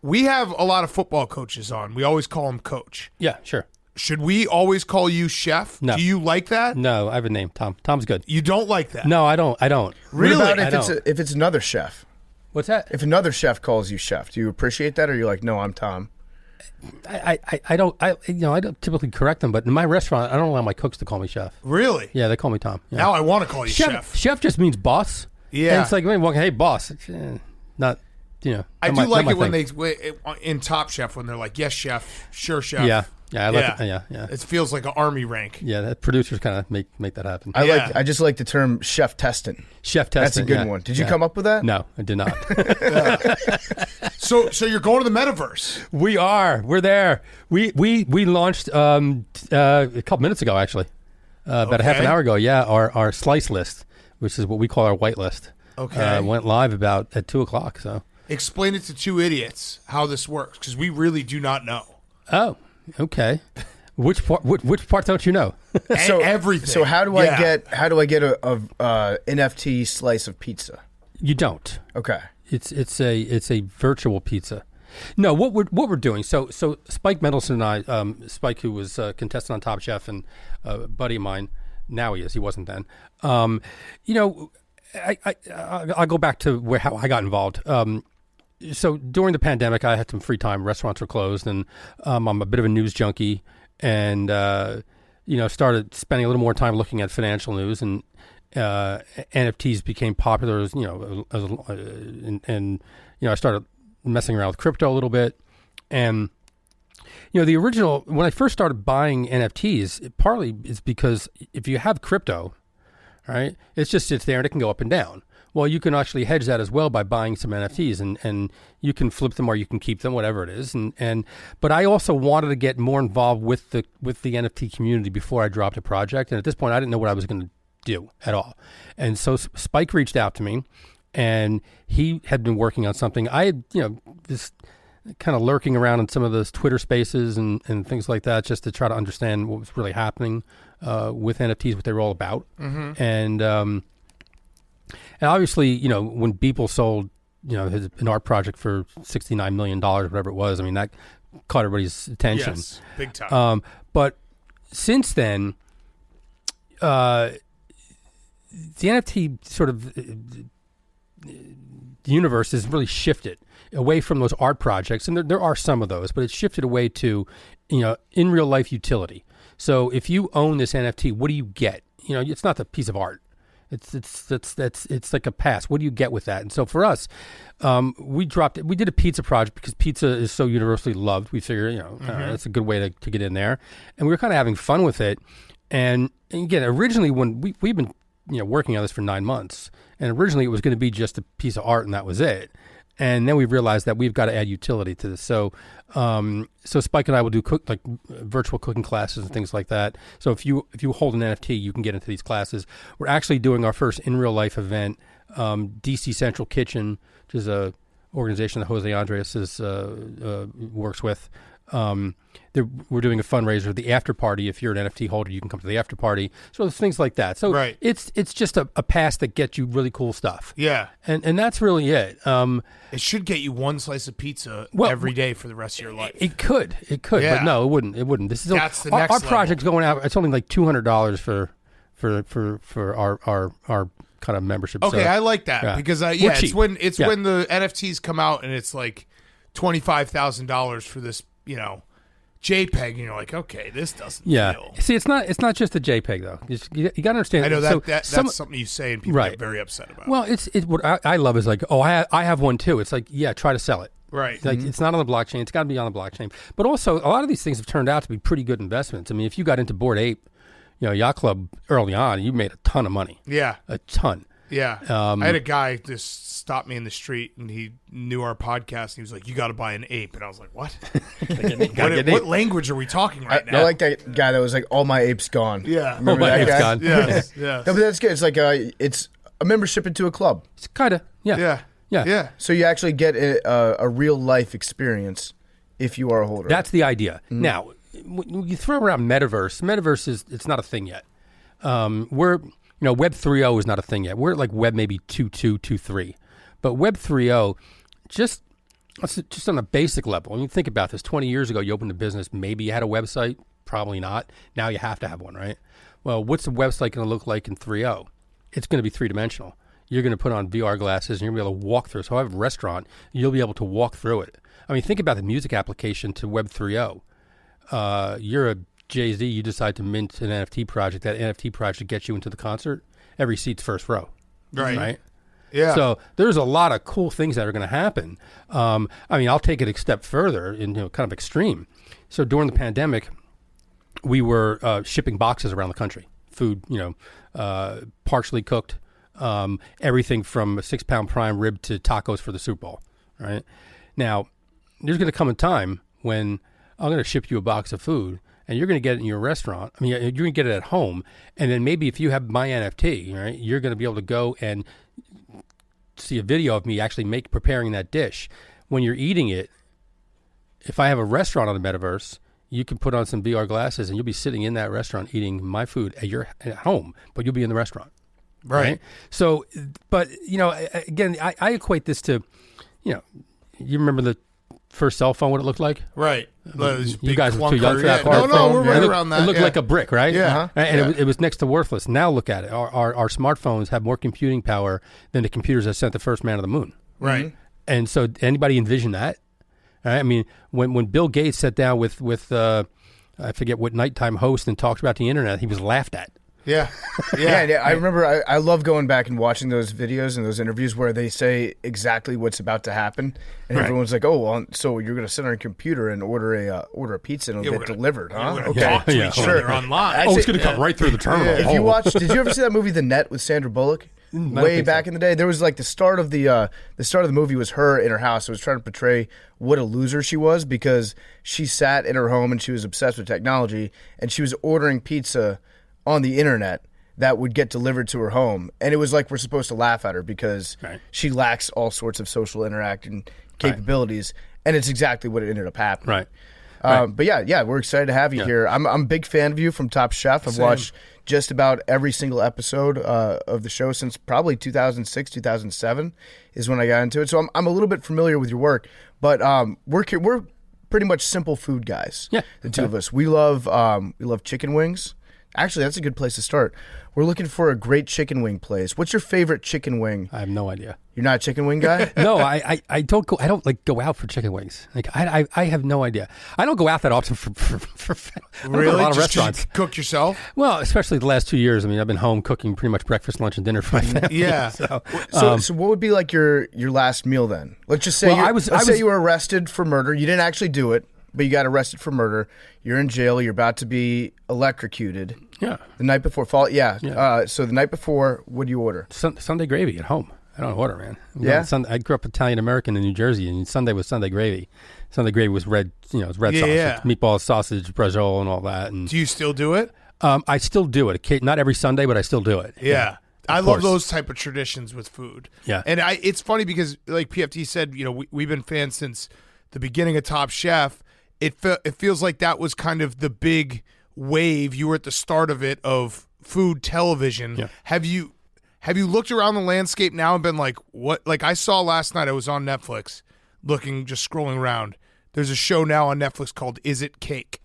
we have a lot of football coaches on. We always call him coach. Yeah, sure. Should we always call you chef? No. Do you like that? No, I have a name, Tom. Tom's good. You don't like that? No, I don't. Really? What about if it's another chef? What's that? If another chef calls you chef, do you appreciate that, or you're like, no, I'm Tom? I don't typically correct them, but in my restaurant, I don't allow my cooks to call me chef. Really? Yeah, they call me Tom. Yeah. Now I want to call you chef. Chef just means boss. Yeah. And it's like, well, hey, boss. Not, I do like it when they in Top Chef when they're like, yes, chef, sure, chef. Yeah. Yeah, I like it. Yeah. It feels like an army rank. Yeah, that producers kind of make that happen. I just like the term chef testing. Chef testing. That's a good one. Did you come up with that? No, I did not. So you're going to the metaverse. We are. We're there. We launched a couple minutes ago, actually, about a half an hour ago. Yeah, our slice list, which is what we call our white list. Okay. Went live at 2:00. So explain it to 2 idiots how this works, because we really do not know. Oh. Okay, which part don't you know? So everything. So how do I get a NFT slice of pizza? You don't. Okay. It's a virtual pizza. No, what we're doing. So Spike Mendelson and I, Spike, who was a contestant on Top Chef and a buddy of mine, now he is. He wasn't then. I'll go back to how I got involved. So during the pandemic, I had some free time. Restaurants were closed, and I'm a bit of a news junkie, and started spending a little more time looking at financial news, and NFTs became popular. I started messing around with crypto a little bit, and the original when I first started buying NFTs, partly is because if you have crypto, right, it just sits there and it can go up and down. Well, you can actually hedge that as well by buying some NFTs, and you can flip them or you can keep them, whatever it is. But I also wanted to get more involved with the NFT community before I dropped a project. And at this point, I didn't know what I was going to do at all. And so Spike reached out to me, and he had been working on something. I had, this kind of lurking around in some of those Twitter spaces and things like that, just to try to understand what was really happening with NFTs, what they were all about. Mm-hmm. And obviously, when Beeple sold, an art project for $69 million, whatever it was, I mean, that caught everybody's attention. Yes, big time. But since then, the NFT sort of the universe has really shifted away from those art projects, and there are some of those, but it's shifted away to, in real life utility. So if you own this NFT, what do you get? It's not the piece of art. It's like a pass. What do you get with that? And so for us, we did a pizza project because pizza is so universally loved. We figured, that's a good way to get in there, and we were kind of having fun with it. And again, originally when we've been working on this for 9 months, and originally it was going to be just a piece of art and that was it. And then we realized that we've got to add utility to this. So Spike and I will do virtual cooking classes and things like that. So if you hold an NFT, you can get into these classes. We're actually doing our first in real life event, DC Central Kitchen, which is a organization that Jose Andres works with. We're doing a fundraiser, the after party. If you're an NFT holder, you can come to the after party. So things like that. So it's just a pass that gets you really cool stuff. Yeah. And that's really it. It should get you one slice of pizza every day for the rest of your life. It could, Yeah. but no, it wouldn't. This is That's the our next level. project's going out. It's only like $200 for our kind of membership. Okay, so, I like that yeah. because We're it's cheap. when Yeah. when the NFTs come out and it's like $25,000 for this, JPEG, and you're like, okay, this doesn't feel. See, it's not just a JPEG though. You got to understand. I know so that's something you say and people get very upset about. Well, what I love is like, I have one too. It's like, try to sell it. Right. Like it's not on the blockchain. It's got to be on the blockchain. But also, a lot of these things have turned out to be pretty good investments. I mean, if you got into Bored Ape, Yacht Club early on, you made a ton of money. Yeah. A ton. Yeah. I had a guy just stop me in the street and he knew our podcast and he was like, you got to buy an ape. And I was like, what? What language are we talking right now? I like that guy that was like, all my apes gone. Yeah. Remember All my that apes guy? gone. Yes. No, but that's good. It's like it's a membership into a club. It's kind of, Yeah. So you actually get a real life experience if you are a holder. That's the idea. Now, when you throw around metaverse it's not a thing yet. We're Web 3.0 is not a thing yet. We're like Web maybe 2.2, 2.3. But Web 3.0, just on a basic level. When you think about this, 20 years ago, you opened a business, maybe you had a website, probably not. Now you have to have one, right? Well, what's the website going to look like in 3.0? It's going to be three-dimensional. You're going to put on VR glasses and you're going to be able to walk through. So if I have a restaurant, you'll be able to walk through it. I mean, think about the music application to Web 3.0. You're a Jay-Z, you decide to mint an NFT project. That NFT project gets you into the concert. Every seat's first row. Right? Yeah. So there's a lot of cool things that are going to happen. I mean, I'll take it a step further in kind of extreme. So during the pandemic, we were shipping boxes around the country. Food, partially cooked, everything from a 6-pound prime rib to tacos for the Super Bowl. Right? Now, there's going to come a time when I'm going to ship you a box of food, and you're going to get it in your restaurant. I mean, you're going to get it at home, and then maybe if you have my NFT, right, you're going to be able to go and see a video of me actually preparing that dish. When you're eating it, if I have a restaurant on the metaverse, you can put on some VR glasses, and you'll be sitting in that restaurant eating my food at home, but you'll be in the restaurant. Right? So, but, again, I equate this to, you remember the first cell phone, what it looked like? Right. You guys are too young for that. No, we're right around that. It looked like a brick, right? Yeah. And it was next to worthless. Now look at it. Our smartphones have more computing power than the computers that sent the first man to the moon. Right. And so anybody envision that? Right? I mean, when Bill Gates sat down with I forget what nighttime host and talked about the internet, he was laughed at. Yeah. I remember I love going back and watching those videos and those interviews where they say exactly what's about to happen, and everyone's like, "Oh, well, so you're going to sit on your computer and order a pizza and it'll get delivered, huh?" Okay, talk to each other online. It's going to come right through the terminal. If you watch, did you ever see that movie The Net with Sandra Bullock? Way back in the day, there was like the start of the movie was her in her house. It was trying to portray what a loser she was because she sat in her home and she was obsessed with technology and she was ordering pizza on the internet that would get delivered to her home. And it was like we're supposed to laugh at her because she lacks all sorts of social interaction capabilities. And it's exactly what ended up happening. But yeah, we're excited to have you here. I'm a big fan of you from Top Chef. I've watched just about every single episode of the show since probably 2006, 2007 is when I got into it. So I'm a little bit familiar with your work. But we're pretty much simple food guys. Yeah, the two of us. We love chicken wings. Actually, that's a good place to start. We're looking for a great chicken wing place. What's your favorite chicken wing? I have no idea. You're not a chicken wing guy? No, I don't go. I don't like go out for chicken wings. Like I have no idea. I don't go out that often for really? A lot of Just restaurants. Cook yourself? Well, especially the last 2 years. I mean, I've been home cooking pretty much breakfast, lunch, and dinner for my family. Yeah. So what would be like your last meal then? Let's just say let's say you were arrested for murder. You didn't actually do it, but you got arrested for murder. You're in jail. You're about to be electrocuted. Yeah. The night before. So the night before, what do you order? Sunday gravy at home. I don't order, man. Yeah? I grew up Italian American in New Jersey, and Sunday was Sunday gravy. Sunday gravy was red, red sauce, meatballs, sausage, braciole, and all that. And do you still do it? I still do it. Not every Sunday, but I still do it. Yeah. I Of love course. those type of traditions with food. Yeah. And it's funny because, like PFT said, we've been fans since the beginning of Top Chef. It feels like that was kind of the big wave. You were at the start of it, of food television. Yeah. Have you looked around the landscape now and been like, what? Like I saw last night, I was on Netflix just scrolling around. There's a show now on Netflix called Is It Cake?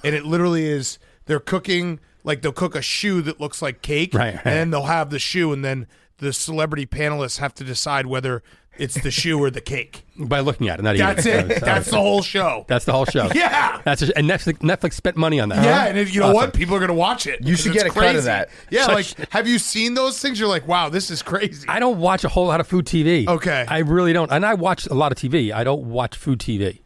And it literally is, they're cooking, like they'll cook a shoe that looks like cake, Right. and then they'll have the shoe, and then the celebrity panelists have to decide whether it's the shoe or the cake. By looking at it, not That's eating it. That's the whole show. That's the whole show. Yeah. And Netflix spent money on that. Yeah, and you know Awesome. what? People are going to watch it. You should 'cause get it's a cut of crazy. that. Yeah, like, have you seen those things? You're like, wow, this is crazy. I don't watch a whole lot of food TV. Okay. I really don't. And I watch a lot of TV. I don't watch food TV.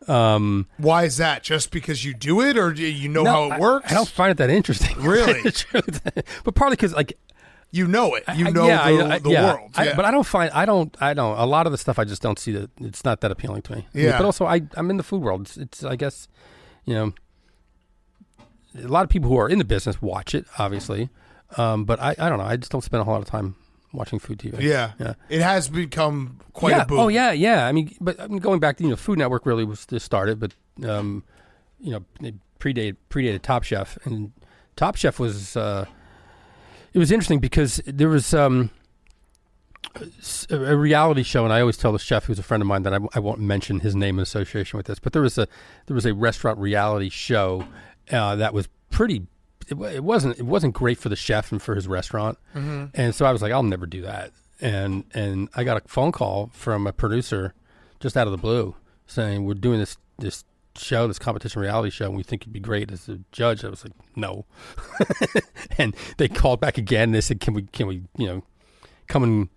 Why is that? Just because you do it, or do you know how it works? I don't find it that interesting. Really? The truth. But partly because, like, You know it. You know the yeah. world. Yeah. But I don't. A lot of the stuff I just don't see that it's not that appealing to me. Yeah. But also, I'm in the food world. It's I guess, a lot of people who are in the business watch it, obviously. But I don't know. I just don't spend a whole lot of time watching food TV. Yeah. It has become quite a boom. Oh yeah. I mean, going back to Food Network really was just started, but it predated Top Chef, and Top Chef was it was interesting because there was a reality show, and I always tell the chef who's a friend of mine that I won't mention his name in association with this, but there was a restaurant reality show that was pretty. It wasn't great for the chef and for his restaurant, and so I was like, I'll never do that. And I got a phone call from a producer just out of the blue saying, we're doing this show, this competition reality show, and we think you'd be great as a judge. I was like, no. And they called back again and they said, can we come and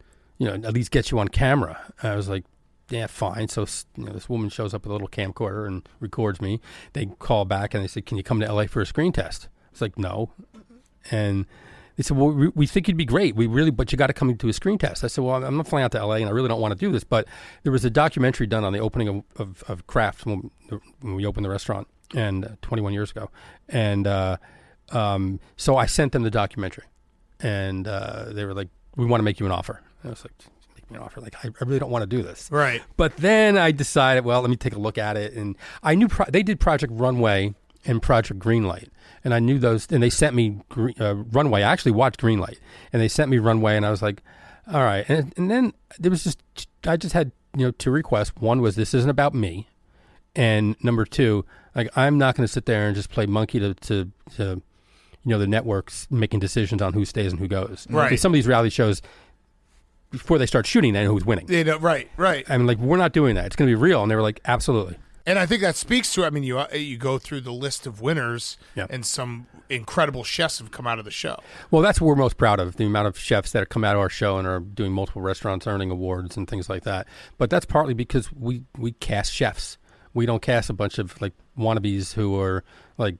at least get you on camera? And I was like, yeah, fine. So this woman shows up with a little camcorder and records me. They call back and they said, can you come to LA for a screen test? I was like, no. And they said, well, we think you'd be great. But you got to come to a screen test. I said, well, I'm not flying out to LA and I really don't want to do this. But there was a documentary done on the opening of Kraft when we opened the restaurant, and 21 years ago. And so I sent them the documentary, and they were like, we want to make you an offer. And I was like, make me an offer? Like, I really don't want to do this. Right. But then I decided, well, let me take a look at it. And I knew they did Project Runway and Project Greenlight. And I knew those, and they sent me Runway. I actually watched Greenlight, and they sent me Runway, and I was like, all right. And then there was I just had, two requests. One was, this isn't about me. And number two, like, I'm not going to sit there and just play monkey to the networks making decisions on who stays and who goes. Right. And some of these reality shows, before they start shooting, they know who's winning. Right. I mean, like, we're not doing that. It's going to be real. And they were like, absolutely. And I think that speaks to, I mean, you go through the list of winners, Yep. and some incredible chefs have come out of the show. Well, that's what we're most proud of, the amount of chefs that have come out of our show and are doing multiple restaurants, earning awards and things like that. But that's partly because we cast chefs. We don't cast a bunch of, like, wannabes who are, like,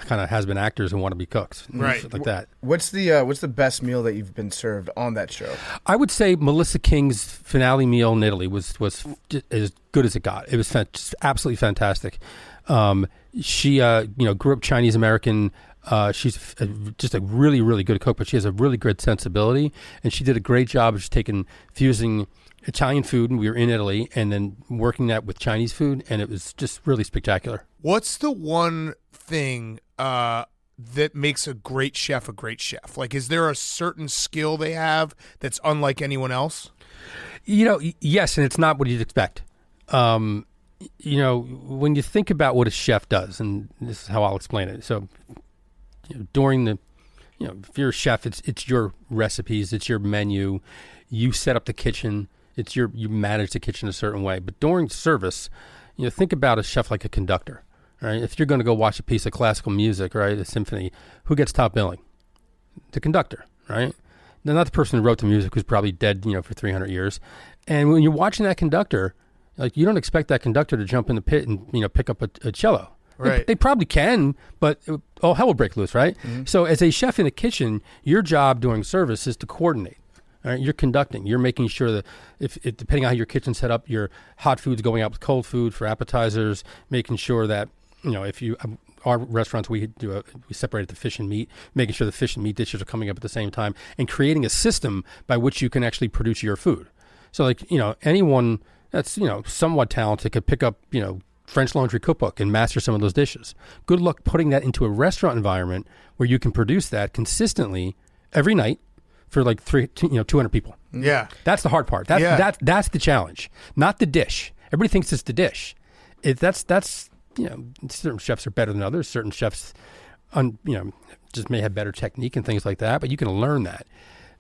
kind of has-been actors and want to be cooks. Right. Like that. What's the best meal that you've been served on that show? I would say Melissa King's finale meal in Italy was just as good as it got. It was just absolutely fantastic. She grew up Chinese American. She's just a really, really good cook, but she has a really good sensibility, and she did a great job of just fusing Italian food, and we were in Italy, and then working that with Chinese food, and it was just really spectacular. What's the one thing that makes a great chef a great chef? Like, is there a certain skill they have that's unlike anyone else? Yes, and it's not what you'd expect. When you think about what a chef does, and this is how I'll explain it. So, during the, if you're a chef, it's your recipes, it's your menu, you set up the kitchen, you manage the kitchen a certain way. But during service, think about a chef like a conductor. Right? If you're going to go watch a piece of classical music, right, a symphony, who gets top billing? The conductor, right? Now, not the person who wrote the music, who's probably dead, for 300 years. And when you're watching that conductor, like, you don't expect that conductor to jump in the pit and pick up a cello. Right. They probably can, but all hell will break loose, right? Mm-hmm. So as a chef in the kitchen, your job during service is to coordinate. All right? You're conducting. You're making sure that if depending on how your kitchen's set up, your hot food's going out with cold food for appetizers, making sure that, our restaurants, we separate the fish and meat, making sure the fish and meat dishes are coming up at the same time, and creating a system by which you can actually produce your food. So, like, anyone that's somewhat talented could pick up French Laundry Cookbook and master some of those dishes. Good luck putting that into a restaurant environment where you can produce that consistently every night for like 200 people. Yeah, that's the hard part. That's the challenge, not the dish. Everybody thinks it's the dish. That's certain chefs are better than others. Certain chefs, just may have better technique and things like that. But you can learn that.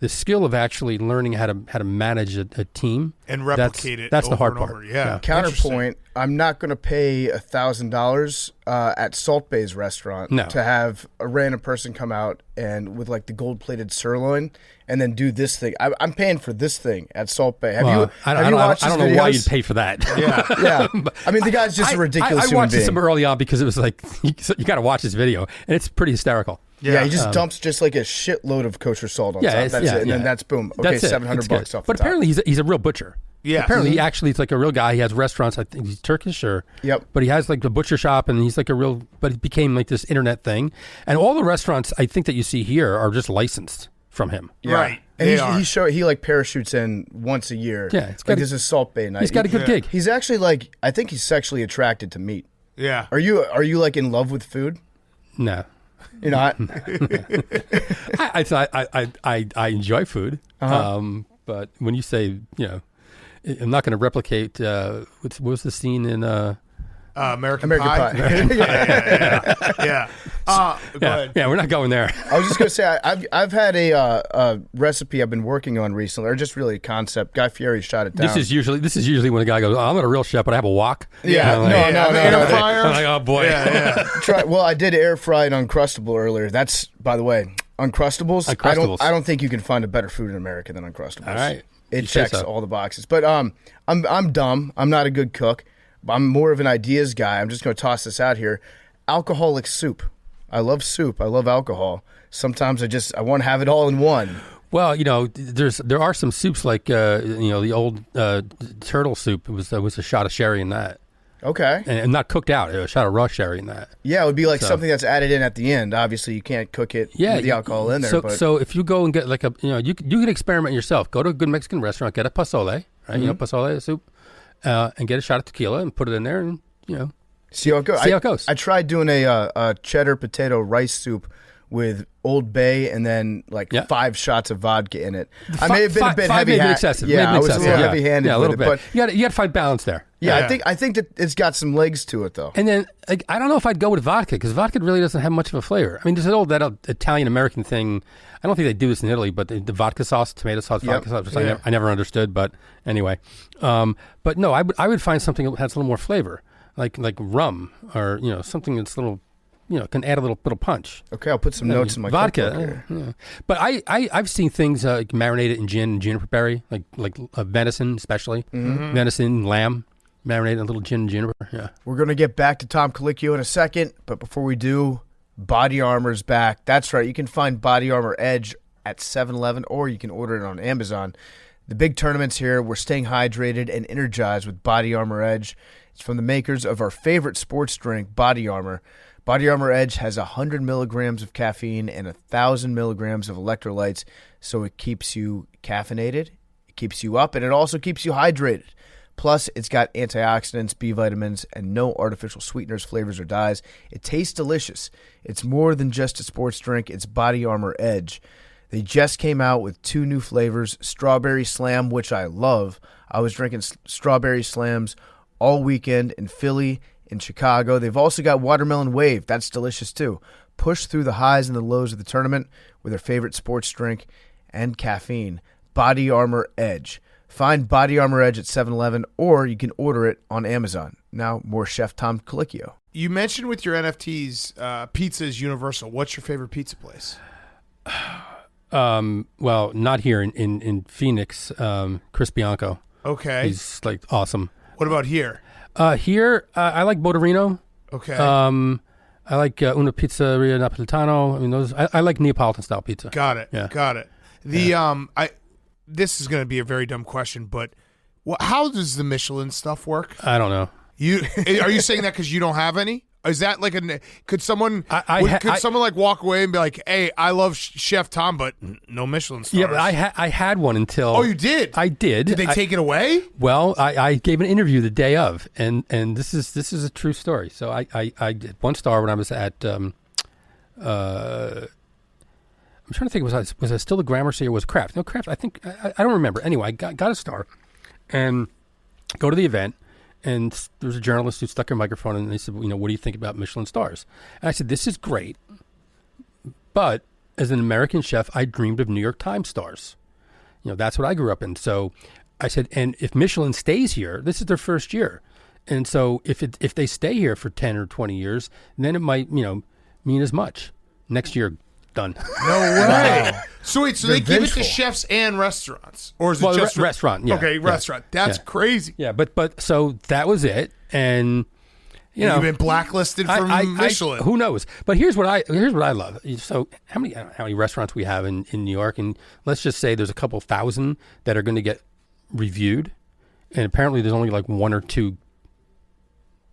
The skill of actually learning how to manage a team and replicate it. That's the hard and part. over. Yeah. Counterpoint: I'm not going to pay $1,000 at Salt Bay's restaurant to have a random person come out and with like the gold-plated sirloin and then do this thing. I'm paying for this thing at Salt Bay. Have you watched his videos? I don't know why you'd pay for that. Yeah. I mean, the guy's just a ridiculous I human watched being. this early on because it was like you got to watch this video, and it's pretty hysterical. Yeah, he just dumps just like a shitload of kosher salt on top. That's it. And then that's boom. Okay, $700 off the top. But apparently he's a real butcher. Yeah. Apparently he actually is like a real guy. He has restaurants. I think he's Turkish Yep. But he has like a butcher shop, and he's like but it became like this internet thing. And all the restaurants I think that you see here are just licensed from him. Yeah. Right. And he like parachutes in once a year. Yeah. This is Salt Bay night. He's got a good gig. He's actually like, I think he's sexually attracted to meat. Yeah. Are you like in love with food? No. You're not? I enjoy food. But when you say, I'm not going to replicate, what was the scene in American Pie? Yeah. Go ahead. Yeah, we're not going there. I was just gonna say I've had a recipe I've been working on recently, or just really a concept. Guy Fieri shot it down. This is usually when a guy goes, I'm not a real chef, but I have a wok. Yeah, no. Air fryer. I'm like, oh boy. Yeah. Well, I did air fried Uncrustable earlier. That's, by the way, Uncrustables. I don't think you can find a better food in America than Uncrustables. All right. It checks all the boxes. But I'm dumb. I'm not a good cook. I'm more of an ideas guy. I'm just going to toss this out here. Alcoholic soup. I love soup. I love alcohol. Sometimes I want to have it all in one. Well, there are some soups like the old turtle soup. It was a shot of sherry in that. Okay. And not cooked out. It was a shot of raw sherry in that. Yeah, it would be like something that's added in at the end. Obviously, you can't cook it with the alcohol in there. So if you go and get like you can experiment yourself. Go to a good Mexican restaurant, get a pozole, right? Mm-hmm. Pozole soup. And get a shot of tequila and put it in there, and see how it goes. See how it goes. I tried doing a cheddar potato rice soup with Old Bay and then 5 shots of vodka in it. I may have been a bit heavy-handed. Excessive. Yeah, I was a little heavy-handed a with little it. bit. But you got to find balance there. Yeah, I think that it's got some legs to it though. And then I don't know if I'd go with vodka because vodka really doesn't have much of a flavor. I mean, there's that Italian American thing. I don't think they do this in Italy, but the vodka sauce, tomato sauce, vodka sauce, which I never understood. But anyway, but no, I would find something that has a little more flavor, like rum or something that's a little. Can add a little punch. Okay, I'll put some notes in my vodka. Here. But I've seen things marinated in gin and juniper berry, like venison, especially venison, lamb, marinated in a little gin and juniper. Yeah. We're gonna get back to Tom Colicchio in a second, but before we do, Body Armor's back. That's right. You can find Body Armor Edge at 7-Eleven, or you can order it on Amazon. The big tournament's here. We're staying hydrated and energized with Body Armor Edge. It's from the makers of our favorite sports drink, Body Armor. Body Armor Edge has 100 milligrams of caffeine and 1,000 milligrams of electrolytes, so it keeps you caffeinated, it keeps you up, and it also keeps you hydrated. Plus, it's got antioxidants, B vitamins, and no artificial sweeteners, flavors, or dyes. It tastes delicious. It's more than just a sports drink. It's Body Armor Edge. They just came out with 2 new flavors, Strawberry Slam, which I love. I was drinking Strawberry Slams all weekend in Philly, in Chicago. They've also got Watermelon Wave. That's delicious too. Push through the highs and the lows of the tournament with their favorite sports drink and caffeine. Body Armor Edge. Find Body Armor Edge at 7-Eleven, or you can order it on Amazon. Now, more Chef Tom Colicchio. You mentioned with your NFTs, pizza is universal. What's your favorite pizza place? Well, not here in Phoenix. Chris Bianco. Okay. He's like awesome. What about here? Here, I like Botorino. Okay. I like Una Pizzeria Napolitano. I mean, those. I like Neapolitan style pizza. Got it. Yeah. Got it. This is going to be a very dumb question, but how does the Michelin stuff work? I don't know. Are you saying that because you don't have any? Is that like could someone could someone like walk away and be like, "Hey, I love Chef Tom, but no Michelin stars." Yeah, but I had one until. Oh, you did? I did. Did they take it away? Well, I gave an interview the day of, and this is a true story. So I did 1 star when I was at. I'm trying to think. Was I still the Gramercy or was Kraft? No, Kraft. I think I don't remember. Anyway, I got a star, and go to the event. And there was a journalist who stuck her microphone and they said, what do you think about Michelin stars? And I said, this is great. But as an American chef, I dreamed of New York Times stars. That's what I grew up in. So I said, and if Michelin stays here, this is their first year. And so if they stay here for 10 or 20 years, then it might, mean as much. Next year, done. No way. So wait, they give it to chefs and restaurants, or is it just restaurant? Yeah. Okay, restaurant. That's crazy. Yeah, but so that was it, and you've been blacklisted from Michelin. Who knows? But here's what I love. So how many restaurants we have in New York, and let's just say there's a couple thousand that are going to get reviewed, and apparently there's only like 1 or 2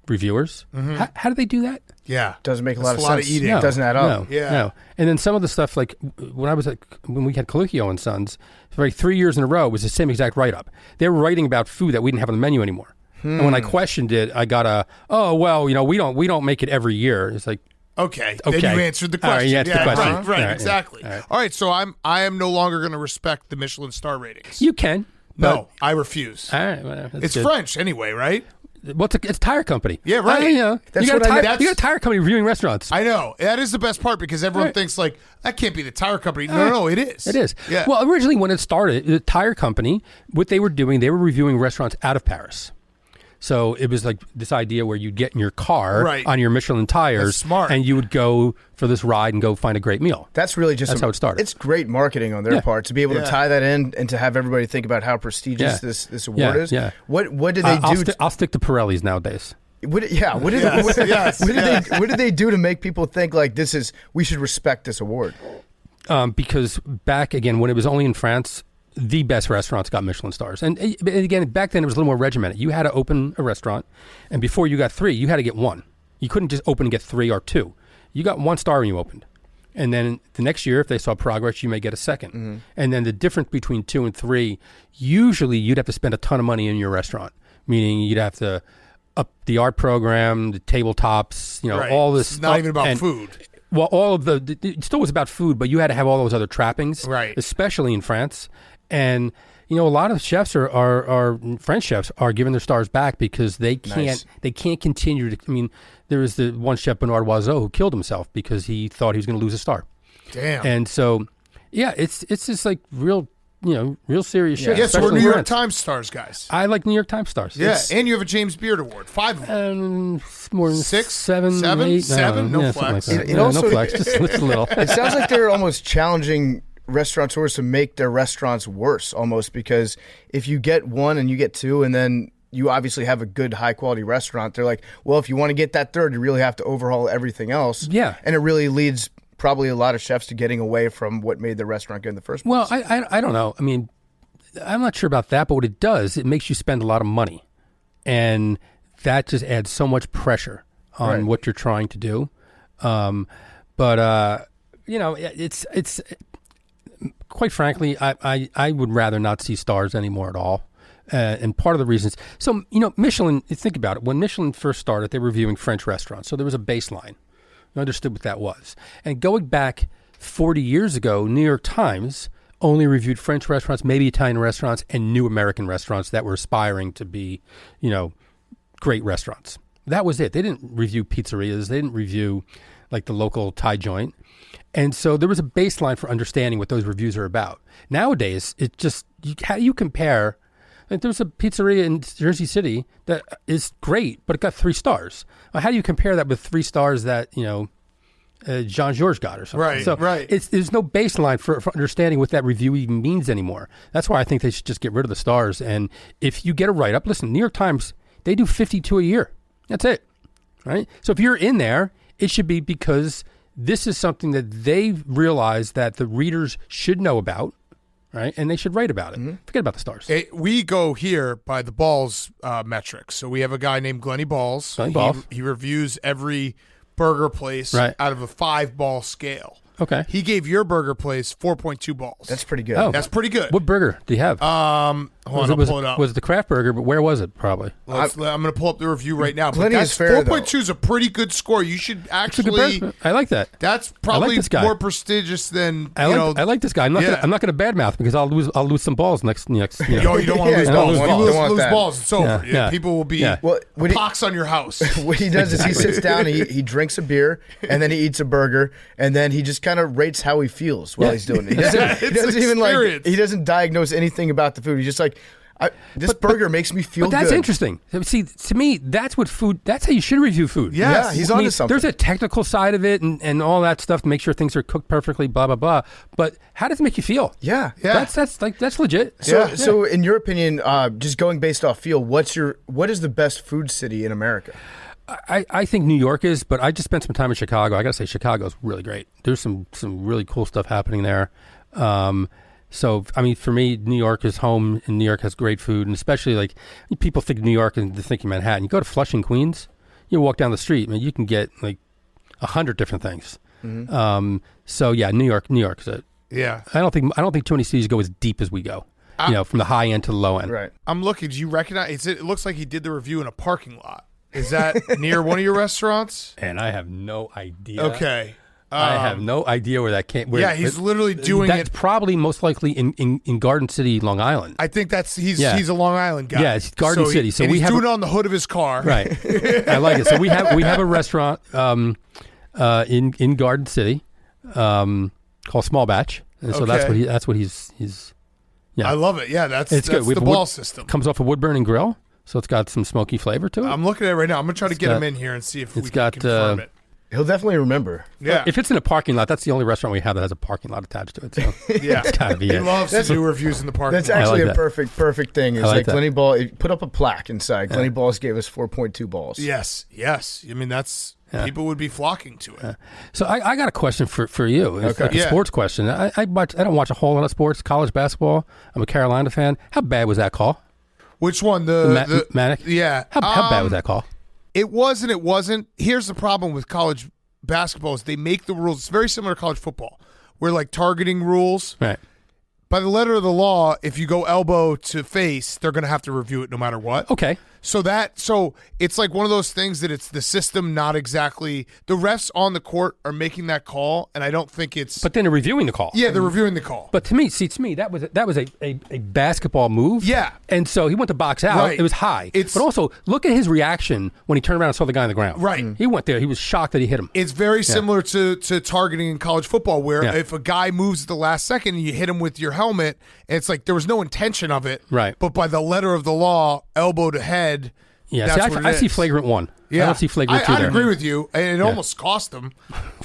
reviewers. Mm-hmm. How do they do that? Yeah, doesn't make a lot of sense. Eating. No, it doesn't add up. No. And then some of the stuff, like when we had Colicchio and Sons, for like 3 years in a row, was the same exact write up. They were writing about food that we didn't have on the menu anymore. And when I questioned it, I got we don't make it every year. It's like, okay. Then you answered the question. All right, you answered the question. Right, exactly. All right, so I am no longer going to respect the Michelin star ratings. You can. No, I refuse. All right, whatever. It's good. French anyway, right? Well, it's a tire company. Yeah, right. That's you got a tire company reviewing restaurants. I know. That is the best part because everyone thinks like, that can't be the tire company. No, it is. It is. Yeah. Well, originally when it started, the tire company, what they were doing, they were reviewing restaurants out of Paris. So it was like this idea where you'd get in your car on your Michelin tires. That's smart. And you would go for this ride and go find a great meal. That's really just how it started. It's great marketing on their part to be able to tie that in and to have everybody think about how prestigious this award is. Yeah. What did they do? I'll stick to Pirellis nowadays. What did they do to make people think like we should respect this award? Because back again when it was only in France, the best restaurants got Michelin stars. And again, back then it was a little more regimented. You had to open a restaurant, and before you got 3, you had to get 1. You couldn't just open and get 3 or 2. You got 1 star when you opened. And then the next year, if they saw progress, you may get a second. Mm-hmm. And then the difference between 2 and 3, usually you'd have to spend a ton of money in your restaurant, meaning you'd have to up the art program, the tabletops, all this It's stuff. not even about food. Well, all of it still was about food, but you had to have all those other trappings, right? Especially in France. And a lot of chefs are French chefs are giving their stars back because they can't continue to. I mean, there was the one chef Bernard Oiseau who killed himself because he thought he was going to lose a star. Damn. And so, it's just like real serious shit. Yeah, so we're New York Times stars, guys. I like New York Times stars. Yeah, and you have a James Beard Award. 5 of them. More than 6, 7, 7. No flex. No flex. Just a little. It sounds like they're almost challenging restaurateurs to make their restaurants worse, almost, because if you get 1 and you get 2, and then you obviously have a good high quality restaurant, they're like, well, if you want to get that 3rd, you really have to overhaul everything else. Yeah, and it really leads probably a lot of chefs to getting away from what made the restaurant good in the first place. Well, I don't know. I mean, I'm not sure about that, but what it does, it makes you spend a lot of money, and that just adds so much pressure on what you're trying to do. It's quite frankly, I would rather not see stars anymore at all. And part of the reasons, so Michelin. Think about it. When Michelin first started, they were reviewing French restaurants, so there was a baseline. You understood what that was. And going back 40 years ago, New York Times only reviewed French restaurants, maybe Italian restaurants, and new American restaurants that were aspiring to be, great restaurants. That was it. They didn't review pizzerias. They didn't review like the local Thai joint. And so there was a baseline for understanding what those reviews are about. Nowadays, it just, how do you compare? Like there's a pizzeria in Jersey City that is great, but it got 3 stars. Well, how do you compare that with 3 stars that, Jean-Georges got or something? Right, so right. There's no baseline for understanding what that review even means anymore. That's why I think they should just get rid of the stars. And if you get a write-up, listen, New York Times, they do 52 a year. That's it, right? So if you're in there, it should be because this is something that they realize that the readers should know about, right? And they should write about it. Forget about the stars. We go here by the Balls metrics. So we have a guy named Glenny Balls. He reviews every burger place out of a 5-ball scale. Okay. He gave your burger place 4.2 balls. That's pretty good. Oh. That's pretty good. What burger do you have? Hold on, I'll pull it up. Was it the craft burger, but where was it probably? I'm going to pull up the review right now. Glenny is fair, 4.2 is a pretty good score. You should actually. I like that. That's probably this guy. more prestigious than I like this guy. I'm not going to badmouth because I'll lose some balls next. You Yo, you don't want to lose balls. don't want Lose that. balls. It's over. Yeah. People will be Well, pox on your house. What he does is he sits down, he drinks a beer, and then he eats a burger, and then he just kind of rates how he feels while he's doing it. He doesn't even he doesn't diagnose anything about the food. He's just like, this burger makes me feel good. But that's interesting. See, to me, that's what food. That's how you should review food. Yes. Yeah, he's onto something. There's a technical side of it and all that stuff to make sure things are cooked perfectly. Blah blah blah. But how does it make you feel? Yeah. That's legit. So in your opinion, just going based off feel, what is the best food city in America? I think New York is, but I just spent some time in Chicago. I got to say, Chicago's really great. There's some really cool stuff happening there. So, I mean, for me, New York is home, and New York has great food, and especially, like, people think New York and they think Manhattan. You go to Flushing, Queens, you walk down the street, I mean, you can get, like, 100 different things. So, yeah, New York is it. Yeah. I don't think too many cities go as deep as we go, from the high end to the low end. Right. I'm looking. Do you recognize? It looks like he did the review in a parking lot. Is that near one of your restaurants? And I have no idea. Okay. I have no idea where that came. He's literally doing that's it. probably most likely in Garden City, Long Island. I think he's a Long Island guy. Yeah, it's Garden City. So he's doing it on the hood of his car. Right. I like it. So we have a restaurant in Garden City called Small Batch, and so that's what he's. Yeah, I love it. Yeah, that's good. We the have ball system. Comes off a wood burning grill, so it's got some smoky flavor to it. I'm looking at it right now. I'm gonna try to get him in here and see if we can confirm it. He'll definitely remember. Yeah. If it's in a parking lot, that's the only restaurant we have that has a parking lot attached to it. So yeah, it's gotta be he it. loves to do reviews in the parking lot. That's actually like a perfect thing. Is like that. Glenny Ball put up a plaque inside. Glenny Balls gave us 4.2 balls. Yes. I mean, that's people would be flocking to it. So I got a question for you. It's like a sports question. I don't watch a whole lot of sports. College basketball. I'm a Carolina fan. How bad was that call? Which one? The Manic? Yeah. How bad was that call? It was and it wasn't. Here's the problem with college basketball is they make the rules. It's very similar to college football, where like targeting rules. Right. By the letter of the law, if you go elbow to face, they're going to have to review it no matter what. Okay. So it's like one of those things that it's the system, not exactly the refs on the court are making that call, and I don't think it's. But then they're reviewing the call. Yeah, they're reviewing the call. But to me, that was a basketball move. Yeah. And so he went to box out. Right. It was high. But also look at his reaction when he turned around and saw the guy on the ground. Right. He went there. He was shocked that he hit him. It's very similar to targeting in college football, where if a guy moves at the last second and you hit him with your helmet, and it's like there was no intention of it. Right. But by the letter of the law, elbow to head. Yeah, that's what I it see is. flagrant one. Yeah. I don't see flagrant two I there. agree with you, and it almost cost them,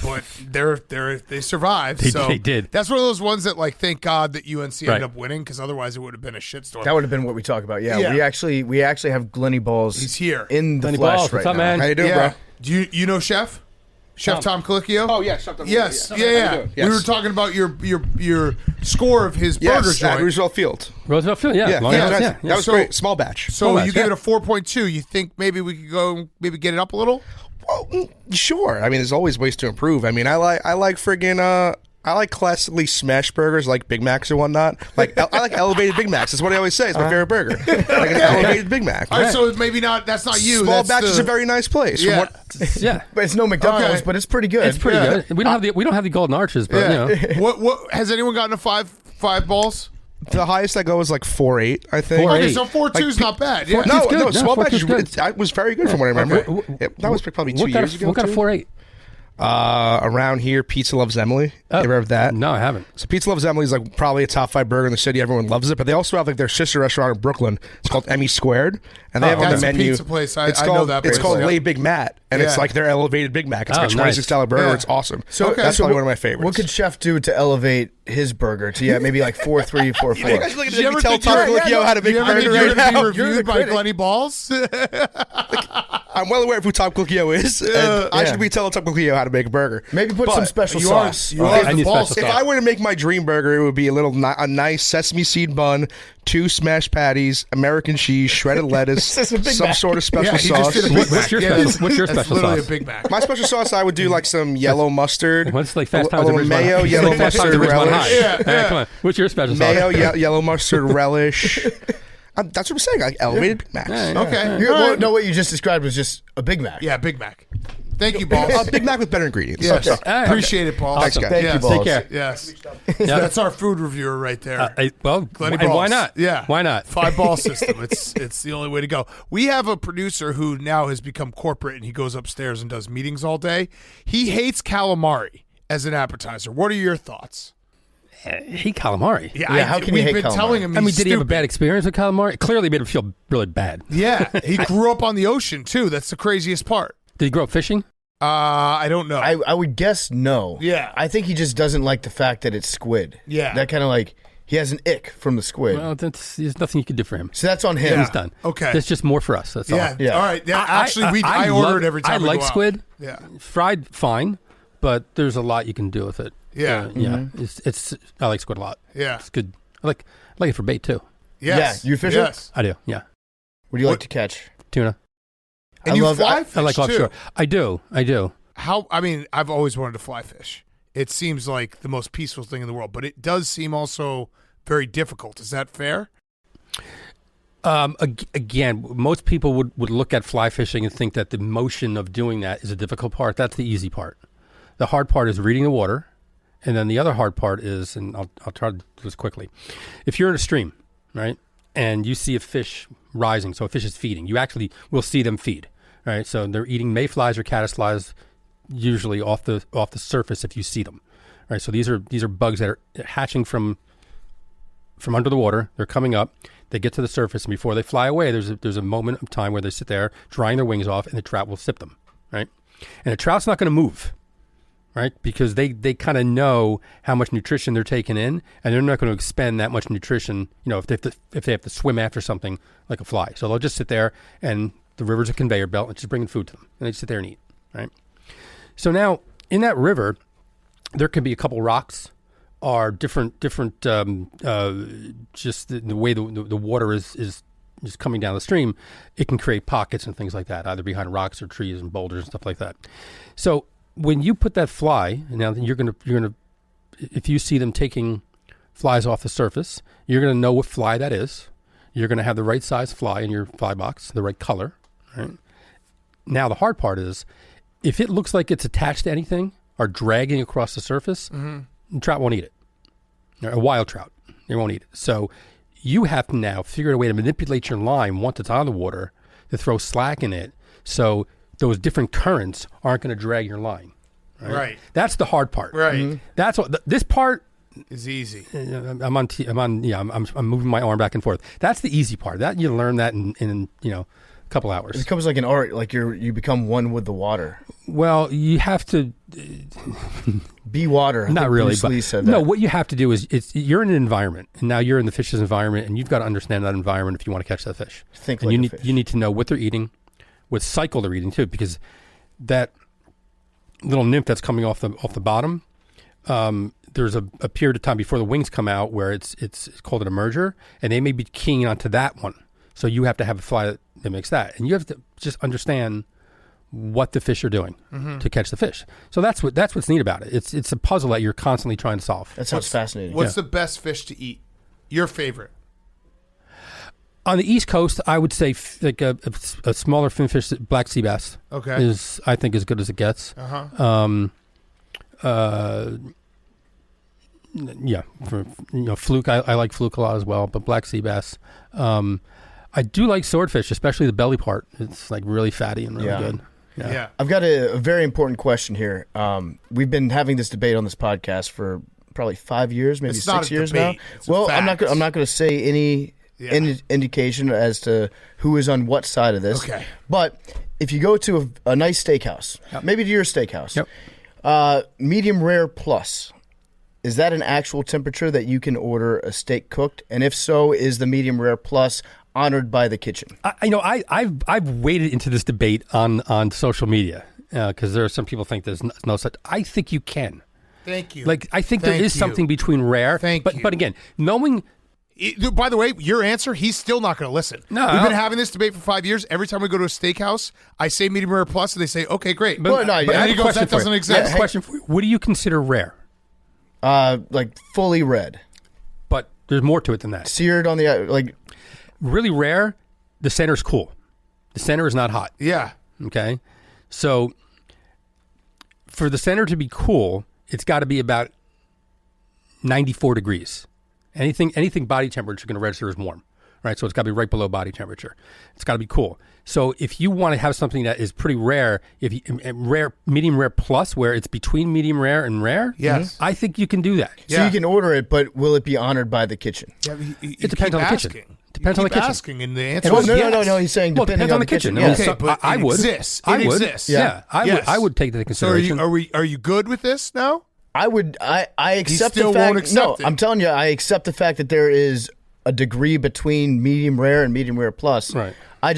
but they survived. They did. That's one of those ones that, like, thank God that UNC ended up winning, because otherwise it would have been a shitstorm. That would have been what we talk about. Yeah. We actually have Glenny Balls. He's here in the Glenny flesh Balls, right what's up, now. man? How you doing, bro? Do you know Chef Tom Colicchio? Oh, yeah, Chef Tom Colicchio. Yes, Yeah. yeah. How you doing? Yes. We were talking about your score of his burger Yes, joint. at Roosevelt Field. Roosevelt Field, yeah. Long Yeah, Island, that was great. Small batch. So you batch, gave it a 4.2. You think maybe we could go get it up a little? Well, sure. I mean, there's always ways to improve. I mean, I like classically smashed burgers like Big Macs or whatnot. Like I like elevated Big Macs. That's what I always say. It's my favorite burger. Like an elevated Big Mac. All right, so maybe that's not you. Small that's batch is a very nice place. Yeah. Yeah. But it's no McDonald's, Okay. but it's pretty good. It's pretty good. We don't have the golden arches, but you know. What has anyone gotten a five balls? The highest I go is like 4.8, I think. 4.8. Okay, so 4.2 is not bad. Yeah. No, good. no, No, small batch 4.2 is good. it was very good from what I remember. Okay. That was probably 2 years ago. What kind of too. 4.8? Around here, Pizza Loves Emily. You ever have that? No, I haven't. So Pizza Loves Emily is like probably a top 5 burger in the city. Everyone loves it, but they also have like their sister restaurant in Brooklyn. It's called Emmy Squared, and they have on the That's a menu. pizza place. I It's know called that It's place. called Yeah. Lay Big Matt, and it's Yeah. like their elevated Big Mac. It's like a nice. $26 burger. Yeah. It's awesome. So- That's so probably one of my favorites. What could Chef do to elevate his burger to maybe like 4.3, 4.4? You guys looking Did you at me ever tell think Tom you're- Colicchio how to make You ever think burger you're right going to now? be reviewed by critic. Glenny Balls? I'm well aware of who Tom Colicchio is. And I should be telling Tom Colicchio how to make a burger. Maybe put some special sauce. I need special sauce. If I were to make my dream burger, it would be a nice sesame seed bun, 2 smashed patties, American cheese, shredded lettuce, some sort of special sauce. What's your special That's literally sauce? a Big Mac. My special sauce, I would do like some yellow mustard. What's like Fast Times a at little Ridgemont mayo, High? yellow Fast Times mustard at Ridgemont High. relish. Come on. What's your special sauce? Mayo, yellow mustard relish. That's what I'm saying. Like elevated Big Macs. Okay. Well, no, what you just described was just a Big Mac. Yeah, Big Mac. Thank you, Balls. Big Mac with better ingredients. Yes. Okay. Appreciate it, Balls. Thanks, guys. Thank you, Balls. Take care. Yes. That's our food reviewer right there. Glenny and why Balls. not? Yeah. Why not? 5-ball system. It's the only way to go. We have a producer who now has become corporate and he goes upstairs and does meetings all day. He hates calamari as an appetizer. What are your thoughts? Hate calamari. Yeah, how can you hate We've been calamari? telling him I mean, he's did he have a stupid. bad experience with calamari? It clearly made him feel really bad. Yeah. He grew up on the ocean, too. That's the craziest part. Did he grow up fishing? I don't know. I would guess no. Yeah. I think he just doesn't like the fact that it's squid. Yeah. That kind of like, he has an ick from the squid. Well, there's nothing you can do for him. So that's on him. He's done. Okay. That's just more for us. That's yeah. all. Yeah. All right. Yeah. Actually, I order it every time I we like go out. squid. Yeah. Fried, fine, but there's a lot you can do with it. Yeah. Yeah. It's I like squid a lot. Yeah. It's good. I like it for bait too. Yes. Yeah, you fish it? Yes. I do. Yeah. What do you like to catch? Tuna. And I you love- fly fish, I like too. offshore. I do. I've always wanted to fly fish. It seems like the most peaceful thing in the world, but it does seem also very difficult. Is that fair? Again, most people would look at fly fishing and think that the motion of doing that is a difficult part. That's the easy part. The hard part is reading the water. And then the other hard part is, and I'll try to do this quickly. If you're in a stream, right, and you see a fish rising, so a fish is feeding, you actually will see them feed, right? So they're eating mayflies or caddisflies, usually off the surface if you see them, right? So these are bugs that are hatching from under the water. They're coming up. They get to the surface, and before they fly away, there's a moment of time where they sit there drying their wings off, and the trout will sip them, right? And the trout's not going to move. Right, because they kind of know how much nutrition they're taking in, and they're not going to expend that much nutrition. You know, if they have to swim after something like a fly, so they'll just sit there, and the river's a conveyor belt, and it's just bringing food to them, and they just sit there and eat. Right. So now in that river, there could be a couple rocks, or different just the way the water is coming down the stream. It can create pockets and things like that, either behind rocks or trees and boulders and stuff like that. So when you put that fly, now you're gonna, if you see them taking flies off the surface, you're gonna know what fly that is. You're gonna have the right size fly in your fly box, the right color. Right? Now the hard part is, if it looks like it's attached to anything or dragging across the surface, the trout won't eat it. A wild trout, they won't eat it. So you have to now figure out a way to manipulate your line once it's out of the water to throw slack in it, so those different currents aren't going to drag your line. Right. That's the hard part. Right. That's what this part is easy. I'm moving my arm back and forth. That's the easy part. That you learn that in a couple hours. It becomes like an art, like you become one with the water. Well, you have to be water. Not really, Bruce but Lee said that. No. What you have to do is you're in an environment, and now you're in the fish's environment, and you've got to understand that environment if you want to catch that fish. Think and like you a need fish. you need to know what they're eating, what cycle they're eating too, because that little nymph that's coming off the bottom, there's a period of time before the wings come out where it's called an emerger, and they may be keying onto that one. So you have to have a fly that makes that, and you have to just understand what the fish are doing to catch the fish. So that's what's neat about it. It's a puzzle that you're constantly trying to solve. That sounds fascinating. What's the best fish to eat? Your favorite? On the East Coast, I would say like a smaller finfish, black sea bass. Okay. Is I think as good as it gets. Yeah, for fluke. I like fluke a lot as well, but black sea bass. I do like swordfish, especially the belly part. It's like really fatty and really good. Yeah. I've got a very important question here. We've been having this debate on this podcast for probably 5 years, maybe It's not 6 a years debate. now. It's a Well, I'm fact. not going to say any indication as to who is on what side of this. Okay. But if you go to a nice steakhouse, maybe to your steakhouse, medium rare plus, is that an actual temperature that you can order a steak cooked? And if so, is the medium rare plus honored by the kitchen? I've waded into this debate on social media because there are some people think there's no such. I think you can. Thank you. Like I think there is something between rare. But again, knowing. By the way, your answer, he's still not going to listen. No. We've been having this debate for 5 years. Every time we go to a steakhouse, I say medium rare plus, and they say, okay, great. But and he goes, that doesn't exist. I have a question for you. What do you consider rare? Like fully red. But there's more to it than that. Seared on the, like. Really rare, the center's cool. The center is not hot. Yeah. Okay? So for the center to be cool, it's got to be about 94 degrees. Anything body temperature going to register as warm, right? So it's got to be right below body temperature. It's got to be cool. So if you want to have something that is pretty rare, medium rare plus, where it's between medium rare and rare, yes, I think you can do that. So you can order it, but will it be honored by the kitchen? Yeah, it depends on the kitchen. Depends on the kitchen. Asking, and the answer Oh, is no, yes. no. He's saying depending depends on the kitchen. Yeah. Okay, but I would. Exists. I It would. exists. Yeah, I would take that into So consideration. are you good with this now? I accept still the fact. won't accept it. I'm telling you, I accept the fact that there is a degree between medium rare and medium rare plus. Right. I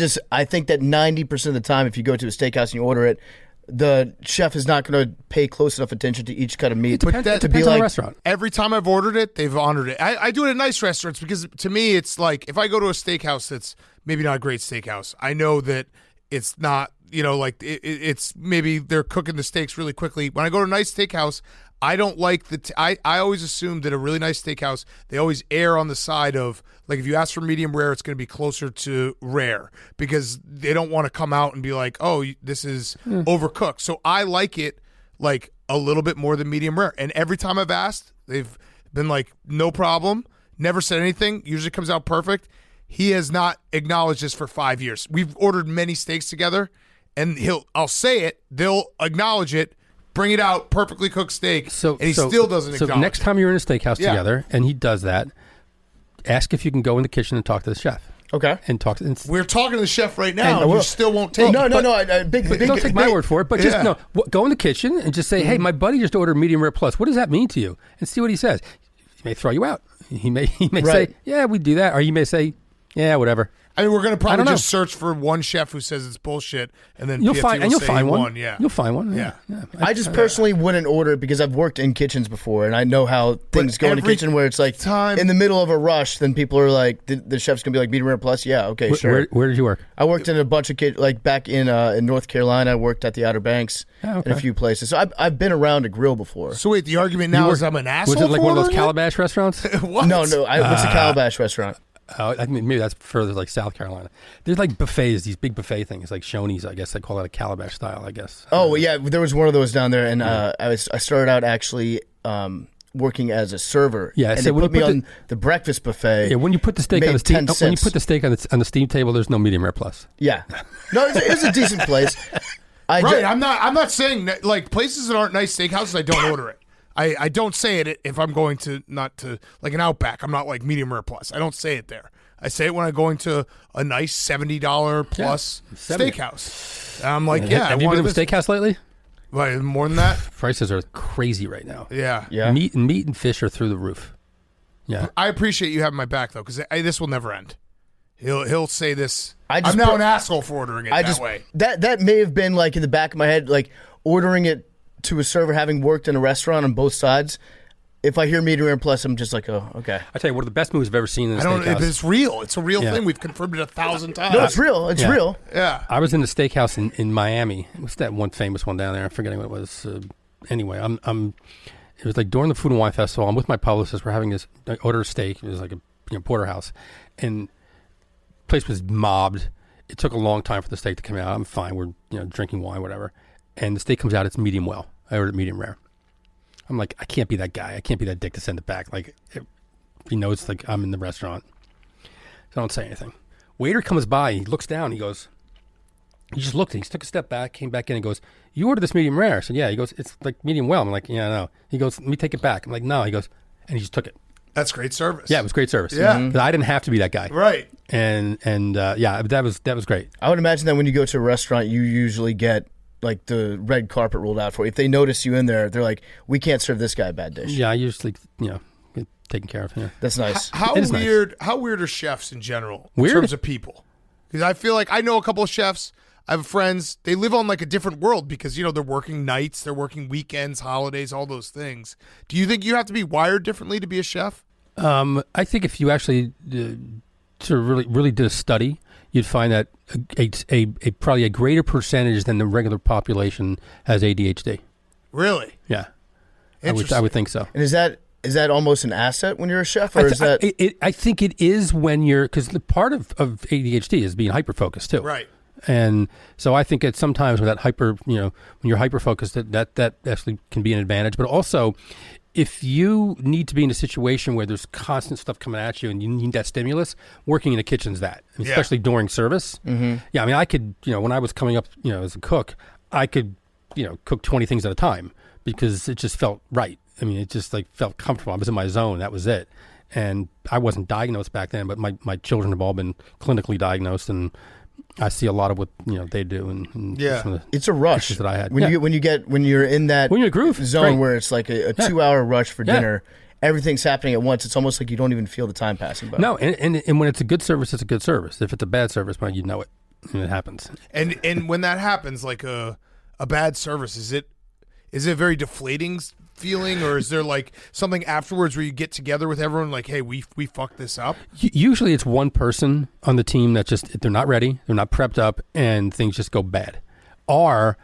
think that 90% of the time, if you go to a steakhouse and you order it, the chef is not going to pay close enough attention to each cut of meat. It depends on the restaurant. Every time I've ordered it, they've honored it. I do it at nice restaurants because to me, it's like if I go to a steakhouse that's maybe not a great steakhouse, I know that it's not, like it's maybe they're cooking the steaks really quickly. When I go to a nice steakhouse, I don't like I always assume that a really nice steakhouse, they always err on the side of, like, if you ask for medium rare, it's going to be closer to rare because they don't want to come out and be like, oh, this is overcooked. So I like it like a little bit more than medium rare. And every time I've asked, they've been like, no problem, never said anything, usually comes out perfect. He has not acknowledged this for 5 years. We've ordered many steaks together, and I'll say it, they'll acknowledge it, bring it out, perfectly cooked steak, and he still doesn't acknowledge it. So next time you're in a steakhouse together and he does that, ask if you can go in the kitchen and talk to the chef. Okay. And talk to. We're talking to the chef right now, and you still won't take it. No. Don't take my word for it, but just go in the kitchen and just say, hey, my buddy just ordered medium rare plus. What does that mean to you? And see what he says. He may throw you out. He may say, yeah, we do that. Or he may say, yeah, whatever. I mean, we're going to probably just search for one chef who says it's bullshit, and then you'll PFT find one. Yeah, you'll find one. Yeah. I just personally wouldn't order it because I've worked in kitchens before, and I know how things go in a kitchen where it's like in the middle of a rush. Then people are like, the chef's gonna be like medium rare plus. Yeah, okay, sure. Where did you work? I worked in a bunch of like back in North Carolina. I worked at the Outer Banks in a few places. So I've been around a grill before. So wait, the argument now is I'm an asshole. Was it like for one of those ordering Calabash restaurants? What? No. What's a Calabash restaurant? I mean, maybe that's further like South Carolina. There's like buffets, these big buffet things, like Shoney's. I guess they call it a Calabash style. I guess. Oh well, yeah, there was one of those down there, and I started out actually working as a server. Yeah, and so they when put you me put on the breakfast buffet. Yeah, when you put the steak on the steam, 10 when you cents. put the steak on the steam table, there's no medium rare plus. Yeah, no, it's a decent place. I'm not saying that, like, places that aren't nice steakhouses, I don't order it. I don't say it if I'm going to not to like an Outback. I'm not like medium rare plus. I don't say it there. I say it when I'm going to a nice $70 plus steakhouse. And I'm like, Have you been to a steakhouse lately? Like, more than that? Prices are crazy right now. Yeah. Meat and fish are through the roof. Yeah. I appreciate you having my back though, because this will never end. He'll say this. I'm now an asshole for ordering it that way. That may have been like in the back of my head, like ordering it to a server, having worked in a restaurant on both sides. If I hear medium rare plus, I'm just like, oh, okay. I tell you, one of the best movies I've ever seen in a steakhouse. It's real. It's a real thing. We've confirmed it 1,000 times. No, it's real. It's real. Yeah. I was in the steakhouse in Miami. What's that one famous one down there? I'm forgetting what it was. Anyway, it was like during the Food and Wine Festival. I'm with my publicist. We're having this. I ordered a steak. It was like a porterhouse, and the place was mobbed. It took a long time for the steak to come out. I'm fine. We're drinking wine, whatever, and the steak comes out. It's medium well. I ordered medium rare. I'm like, I can't be that guy. I can't be that dick to send it back. Like, he knows, like, I'm in the restaurant. So I don't say anything. Waiter comes by. He looks down. He goes, he just looked. He took a step back, came back in, and goes, you ordered this medium rare. I said, yeah. He goes, it's like medium well. I'm like, yeah, no. He goes, let me take it back. I'm like, no. He goes, and he just took it. That's great service. Yeah, it was great service. Yeah. Mm-hmm. I didn't have to be that guy. Right. And yeah, that was great. I would imagine that when you go to a restaurant, you usually get like the red carpet rolled out for you. If they notice you in there, they're like, we can't serve this guy a bad dish. Yeah, I usually, get taken care of. Yeah. That's nice. How It is weird? How weird are chefs in general in Weird? terms of people? Because I feel like I know a couple of chefs. I have friends. They live on like a different world because they're working nights, they're working weekends, holidays, all those things. Do you think you have to be wired differently to be a chef? I think if you actually sort of really did a study, you'd find that a probably a greater percentage than the regular population has ADHD. Really? Yeah, I Interesting. would think so. And is that almost an asset when you're a chef, or is that? I think it is when you're, because the part of ADHD is being hyper focused too. Right. And so I think it's sometimes with that hyper, when you're hyper focused, that actually can be an advantage. But also, if you need to be in a situation where there's constant stuff coming at you and you need that stimulus, working in the kitchen's that, especially during service. Mm-hmm. Yeah, I mean, I could, when I was coming up, as a cook, I could, cook 20 things at a time because it just felt right. I mean, it just felt comfortable. I was in my zone. That was it. And I wasn't diagnosed back then, but my children have all been clinically diagnosed, and I see a lot of what they do, and some of the it's a rush issues that I had. when you're in that when you're in a groove zone great. where it's like a 2-hour rush for dinner. Everything's happening at once. It's almost like you don't even feel the time passing by. No, and when it's a good service, it's a good service. If it's a bad service, well, you know it, and it happens. And when that happens, like a bad service, is it very deflating feeling, or is there like something afterwards where you get together with everyone like, hey, we fucked this up? Usually it's one person on the team that just, they're not ready, they're not prepped up, and things just go bad. Or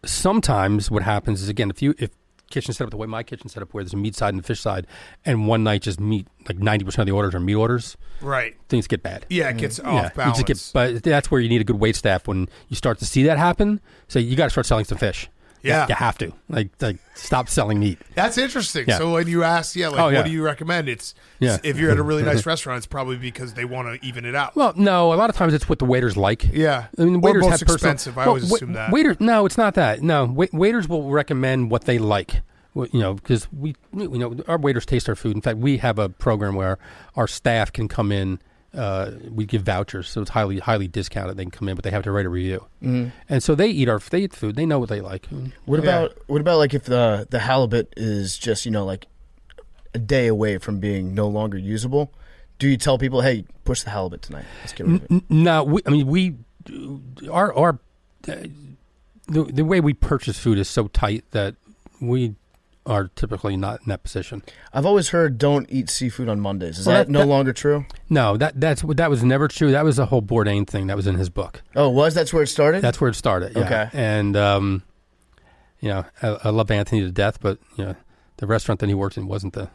sometimes what happens is, again, if kitchen set up the way my kitchen set up, where there's a meat side and a fish side, and one night just meat, like 90% of the orders are meat orders, right? Things get bad. Yeah, it gets off balance. But that's where you need a good wait staff when you start to see that happen. So you got to start selling some fish. Yeah, you have to like stop selling meat. That's interesting. Yeah. So when you ask, what do you recommend? It's if you're at a really nice restaurant, it's probably because they want to even it out. Well, no, a lot of times it's what the waiters like. Yeah, I mean, or waiters most have personal, expensive. I always assume that. No, it's not that. No, waiters will recommend what they like. Because we our waiters taste our food. In fact, we have a program where our staff can come in. We give vouchers, so it's highly discounted. They can come in, but they have to write a review. Mm-hmm. And so they eat the food. They know what they like. What about like if the halibut is just like a day away from being no longer usable? Do you tell people, hey, push the halibut tonight? Let's get rid of it. No, the way we purchase food is so tight that we are typically not in that position. I've always heard don't eat seafood on Mondays. Is that no longer true? No, that was never true. That was a whole Bourdain thing that was in his book. Oh, that's where it started? That's where it started. Yeah. Okay. And I love Anthony to death, but the restaurant that he worked in wasn't the.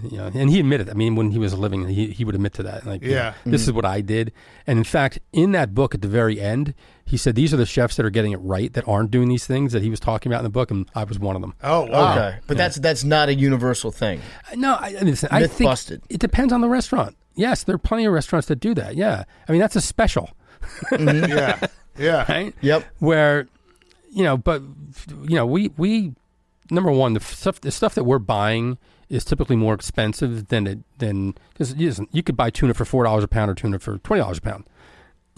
And he admitted. I mean, when he was living, he would admit to that. Like, this is what I did. And in fact, in that book, at the very end, he said these are the chefs that are getting it right, that aren't doing these things that he was talking about in the book, and I was one of them. Oh, wow. Okay, but that's not a universal thing. No, I think busted. It depends on the restaurant. Yes, there are plenty of restaurants that do that. Yeah, I mean that's a special. Mm-hmm. Yeah. Right. Yep. Where, but we number one, the stuff that we're buying is typically more expensive than because you could buy tuna for $4 a pound or tuna for $20 a pound.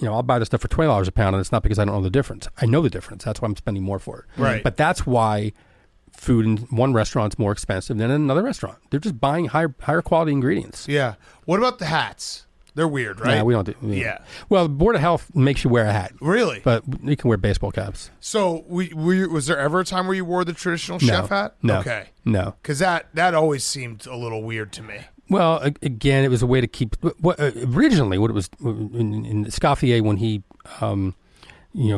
I'll buy the stuff for $20 a pound, and it's not because I don't know the difference. I know the difference. That's why I'm spending more for it. Right. But that's why food in one restaurant's more expensive than in another restaurant. They're just buying higher quality ingredients. Yeah. What about the hats? They're weird, right? Yeah, we don't do. Yeah. Well, the Board of Health makes you wear a hat. Really? But you can wear baseball caps. So, was there ever a time where you wore the traditional chef hat? No. Okay. No. Because that always seemed a little weird to me. Well, again, it was a way to keep. Originally, what it was in Scoffier, when he,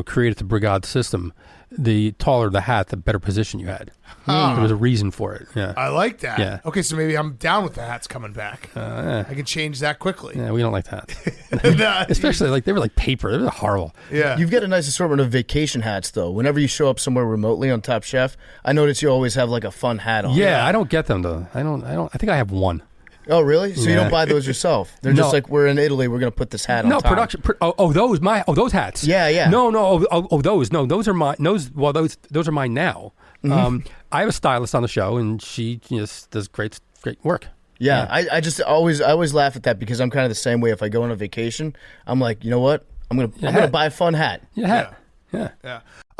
created the brigade system, the taller the hat, the better position you had. There was a reason for it. Yeah, I like that. Yeah. Okay, so maybe I'm down with the hats coming back. I can change that quickly. Yeah, we don't like that. Especially they were like paper. They were horrible. Yeah. You've got a nice assortment of vacation hats, though. Whenever you show up somewhere remotely on Top Chef, I notice you always have like a fun hat on. Yeah, I don't get them though. I don't. I think I have one. Oh, really? So you don't buy those yourself? They're just like, we're in Italy, we're going to put this hat on top. Production. Those hats. Yeah. No. Those. No, those are mine. Those are mine now. Mm-hmm. I have a stylist on the show, and she just does great work. Yeah. I just always laugh at that because I'm kind of the same way. If I go on a vacation, I'm like, you know what? I'm gonna buy a fun hat. Yeah.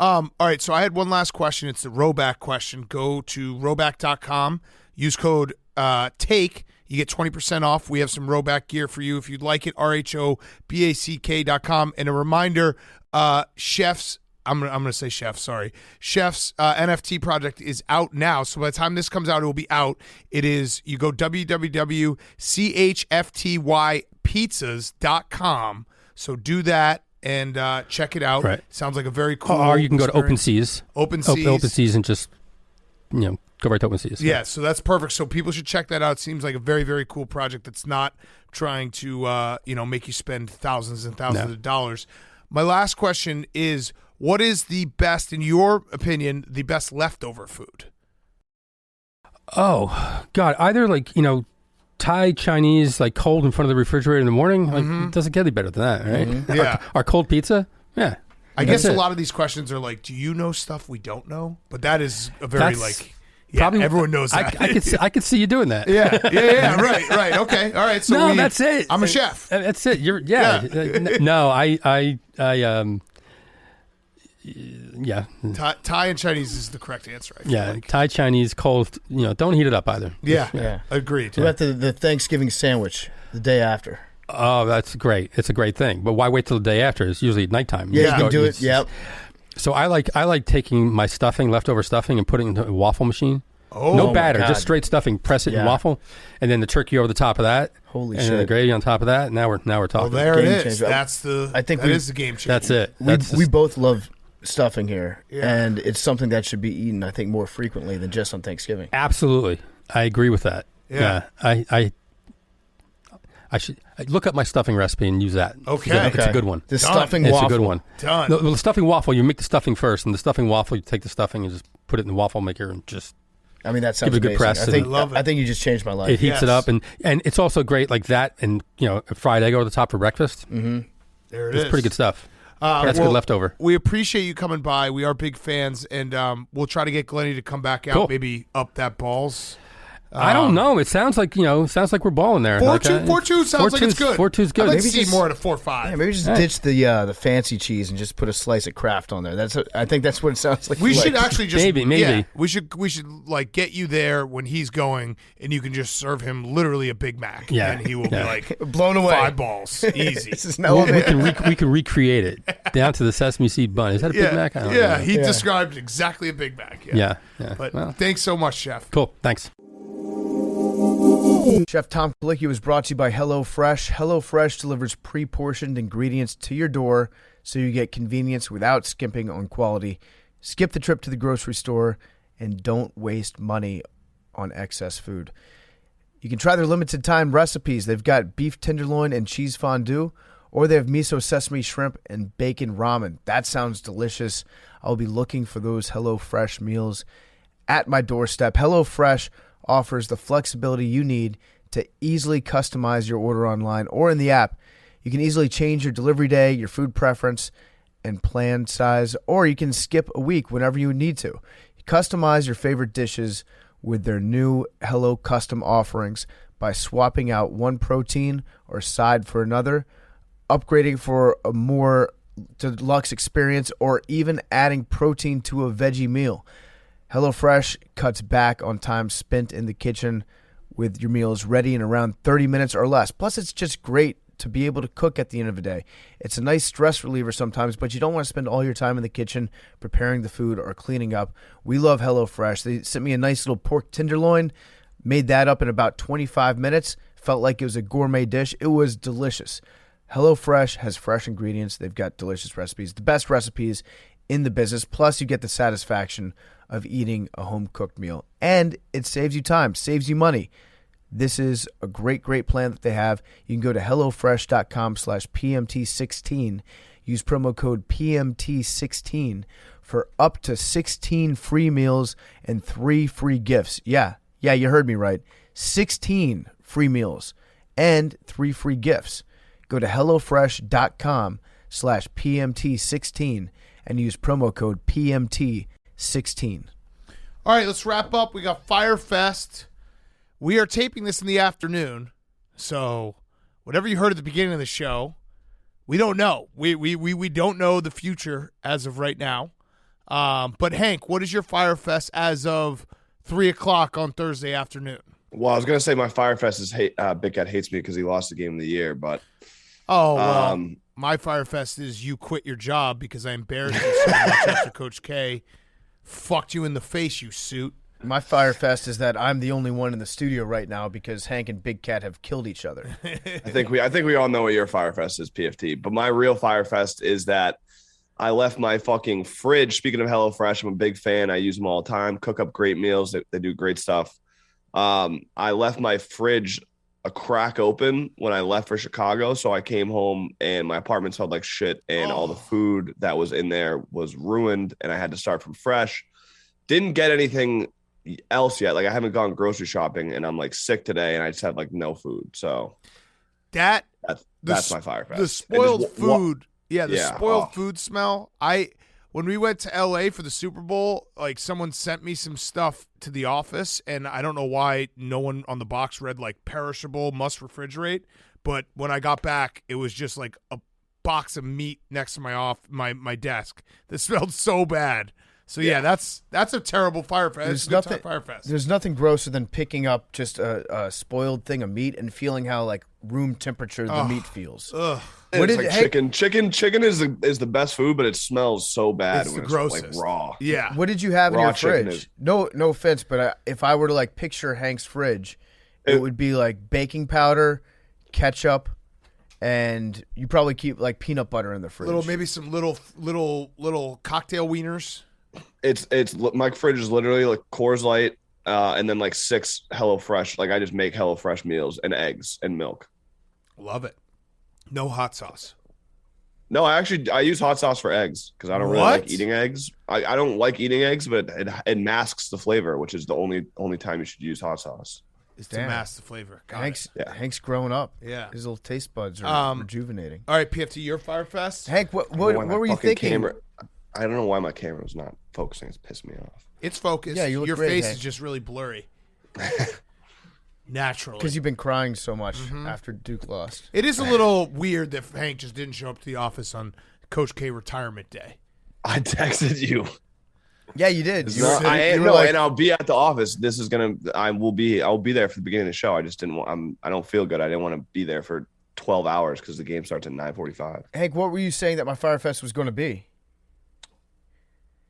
All right. So I had one last question. It's the Roback question. Go to roback.com. Use code TAKE. You get 20% off. We have some Rhoback gear for you if you'd like it. RHOBACK.com. And a reminder, Chef's NFT project is out now. So by the time this comes out, it will be out. It is, you go www.chftypizzas.com. So do that and check it out. Right. Sounds like a very cool Or you can go to experience. OpenSeas. OpenSeas and just, go right to OpenSeas. Yeah, so that's perfect. So people should check that out. It seems like a very, very cool project that's not trying to, make you spend thousands and thousands of dollars. My last question is, what is the best, in your opinion, the best leftover food? Oh, God. Either Thai, Chinese, cold in front of the refrigerator in the morning. It doesn't get any better than that, right? Mm-hmm. Yeah. Our cold pizza? Yeah. I guess a lot of these questions are do you know stuff we don't know? But that is a very, probably everyone knows that. I could see you doing that. Yeah, right. Okay, all right. So that's it. I'm a chef. That's it. No, yeah. Thai and Chinese is the correct answer. I feel like. Thai, Chinese, cold. Don't heat it up either. Yeah. Agreed. What about the Thanksgiving sandwich the day after? Oh, that's great. It's a great thing. But why wait till the day after? It's usually at nighttime. Yeah, you can do it. Yep. So I like taking my leftover stuffing, and putting it into a waffle machine. Oh, no batter, just straight stuffing. Press it in waffle, and then the turkey over the top of that. Holy and shit! And the gravy on top of that. Now we're talking. Well, there game it is. changer. That is the game changer. That's it. We both love stuffing here, and it's something that should be eaten, I think, more frequently than just on Thanksgiving. Absolutely, I agree with that. Yeah. I should look up my stuffing recipe and use that. Okay. It's a good one. The stuffing waffle. It's a good one. Done. The stuffing waffle, you make the stuffing first, and the stuffing waffle, you take the stuffing and just put it in the waffle maker and just that sounds give it a good amazing. press. I love it. I think you just changed my life. It heats it up, and it's also great like that, and a fried egg over the top for breakfast. Mm-hmm. There it is. It's pretty good stuff. That's good leftover. We appreciate you coming by. We are big fans, and we'll try to get Glennie to come back out, maybe up that balls. I don't know. It sounds like we're balling there. 4-2 sounds like it's good. 4-2's good. I'd like Maybe to see more at a 4-5. Yeah, maybe just ditch the fancy cheese and just put a slice of Kraft on there. I think that's what it sounds like. We should actually just maybe. Yeah, we should get you there when he's going, and you can just serve him literally a Big Mac. Yeah, and he will be blown away. 5 balls, easy. This is we can recreate it down to the sesame seed bun. Is that a Big Mac? I don't know. He described exactly a Big Mac. Yeah. But thanks so much, Chef. Cool. Thanks. Chef Tom Colicchio is brought to you by HelloFresh. HelloFresh delivers pre-portioned ingredients to your door so you get convenience without skimping on quality. Skip the trip to the grocery store and don't waste money on excess food. You can try their limited time recipes. They've got beef tenderloin and cheese fondue, or they have miso sesame shrimp and bacon ramen. That sounds delicious. I'll be looking for those HelloFresh meals at my doorstep. HelloFresh offers the flexibility you need to easily customize your order online or in the app. You can easily change your delivery day, your food preference, and plan size, or you can skip a week whenever you need to. Customize your favorite dishes with their new Hello Custom offerings by swapping out one protein or side for another, upgrading for a more deluxe experience, or even adding protein to a veggie meal. HelloFresh cuts back on time spent in the kitchen with your meals ready in around 30 minutes or less. Plus, it's just great to be able to cook at the end of the day. It's a nice stress reliever sometimes, but you don't want to spend all your time in the kitchen preparing the food or cleaning up. We love HelloFresh. They sent me a nice little pork tenderloin, made that up in about 25 minutes. Felt like it was a gourmet dish. It was delicious. HelloFresh has fresh ingredients. They've got delicious recipes, the best recipes in the business. Plus, you get the satisfaction of eating a home-cooked meal. And it saves you time, saves you money. This is a great, great plan that they have. You can go to HelloFresh.com/PMT16. Use promo code PMT16 for up to 16 free meals and 3 free gifts. Yeah, you heard me right. 16 free meals and 3 free gifts. Go to HelloFresh.com/PMT16 and use promo code PMT16. All right, let's wrap up. We got Fyre Fest. We are taping this in the afternoon, so whatever you heard at the beginning of the show, we don't know. We don't know the future as of right now. But Hank, what is your Fyre Fest as of 3 o'clock on Thursday afternoon. Well, I was gonna say my Fyre Fest is Big Cat hates me because he lost the game of the year, but my Fyre Fest is you quit your job because I embarrassed you so much after Coach K fucked you in the face, you suit. My Fyre Fest is that I'm the only one in the studio right now because Hank and Big Cat have killed each other. I think we all know what your Fyre Fest is, PFT. But my real Fyre Fest is that I left my fucking fridge. Speaking of HelloFresh, I'm a big fan. I use them all the time. Cook up great meals. They do great stuff. I left my fridge a crack open when I left for Chicago. So I came home and my apartment smelled like shit, and all the food that was in there was ruined, and I had to start from fresh. Didn't get anything else yet. Like, I haven't gone grocery shopping, and I'm like sick today, and I just had like no food. So that's my Fyre Fest. The spoiled food. Spoiled food smell. When we went to LA for the Super Bowl, like, someone sent me some stuff to the office, and I don't know why no one on the box read like perishable, must refrigerate. But when I got back, it was just like a box of meat next to my desk that smelled so bad. So yeah, that's a terrible Fyre Fest. There's nothing grosser than picking up just a spoiled thing of meat and feeling how like room temperature the meat feels. What is like chicken? Chicken is the best food, but it smells so bad when it's like raw. Yeah. What did you have in your fridge? No offense, but if I were to like picture Hank's fridge, it would be like baking powder, ketchup, and you probably keep like peanut butter in the fridge. Maybe some little cocktail wieners. It's my fridge is literally like Coors Light, and then like 6 HelloFresh. Like, I just make HelloFresh meals and eggs and milk. Love it. No hot sauce. No, I use hot sauce for eggs because I don't really like eating eggs. I don't like eating eggs, but it masks the flavor, which is the only time you should use hot sauce. Is to mask the flavor. Hank's growing up. Yeah, his little taste buds are rejuvenating. All right, PFT, your Fyre Fest. Hank, what were you thinking? I don't know why my camera was not focusing. It's pissing me off. It's focused. Yeah, you look your great, face Hank. is just really blurry. Naturally. Because you've been crying so much after Duke lost. It is a little weird that Hank just didn't show up to the office on Coach K retirement day. I texted you. Yeah, you did. And I'll be at the office. I'll be there for the beginning of the show. I just didn't want. I don't feel good. I didn't want to be there for 12 hours because the game starts at 9:45. Hank, what were you saying that my Fyre Fest was going to be?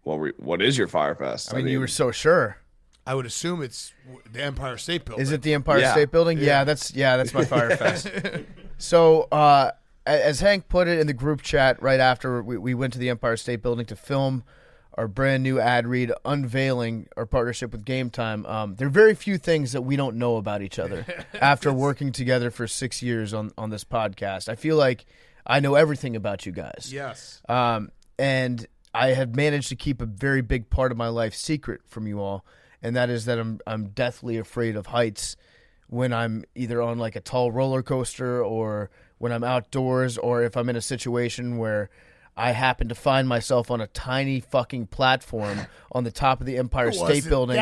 What is your Fyre Fest? I mean, you were so sure. I would assume it's the Empire State Building. Is it the Empire State Building? Yeah, that's my Fyre Fest. So, as Hank put it in the group chat right after we went to the Empire State Building to film our brand new ad read unveiling our partnership with Game Time, there are very few things that we don't know about each other after working together for 6 years on this podcast. I feel like I know everything about you guys. Yes. And I have managed to keep a very big part of my life secret from you all, and that is that I'm deathly afraid of heights when I'm either on like a tall roller coaster or when I'm outdoors or if I'm in a situation where I happen to find myself on a tiny fucking platform on the top of the Empire State Building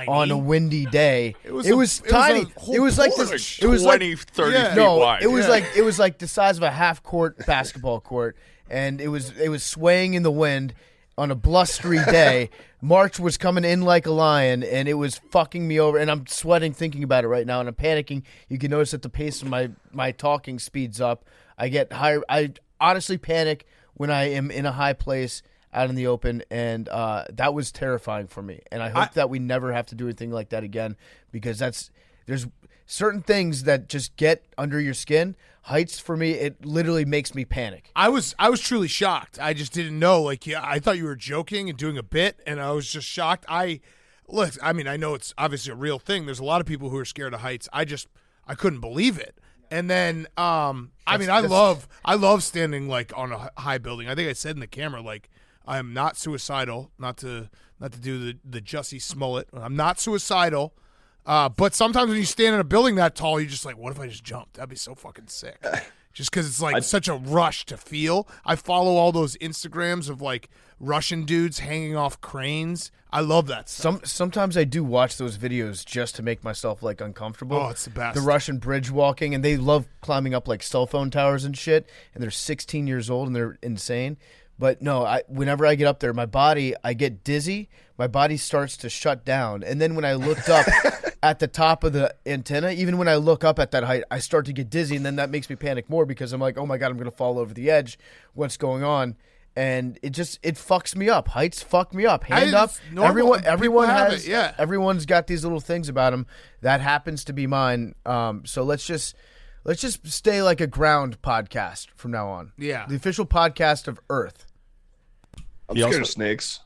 on a windy day. It was tiny. It was like this. It was 20, 30 feet wide. It was like the size of a half-court basketball court, and it was swaying in the wind on a blustery day. March was coming in like a lion, and it was fucking me over. And I'm sweating thinking about it right now, and I'm panicking. You can notice that the pace of my talking speeds up. I get higher. I honestly panic when I am in a high place out in the open, and that was terrifying for me. And I hope that we never have to do anything like that again, because there's certain things that just get under your skin. Heights, for me, it literally makes me panic. I was truly shocked. I just didn't know. Like, I thought you were joking and doing a bit, and I was just shocked. I know it's obviously a real thing. There's a lot of people who are scared of heights. I couldn't believe it. And then, I love standing like on a high building. I think I said in the camera, like, I'm not suicidal. Not to do the Jussie Smollett. I'm not suicidal. But sometimes when you stand in a building that tall, you're just like, what if I just jumped? That'd be so fucking sick. Just because it's like such a rush to feel. I follow all those Instagrams of like Russian dudes hanging off cranes. I love that stuff. Sometimes I do watch those videos just to make myself like uncomfortable. Oh, it's the best. The Russian bridge walking, and they love climbing up like cell phone towers and shit, and they're 16 years old and they're insane. But no, whenever I get up there, I get dizzy. My body starts to shut down. And then when I looked up at the top of the antenna, even when I look up at that height, I start to get dizzy. And then that makes me panic more because I'm like, oh my God, I'm going to fall over the edge. What's going on? And it fucks me up. Heights fuck me up. Hand up. Everyone has. Everyone's got these little things about them. That happens to be mine. So let's just stay like a ground podcast from now on. Yeah. The official podcast of Earth. I'm scared of snakes.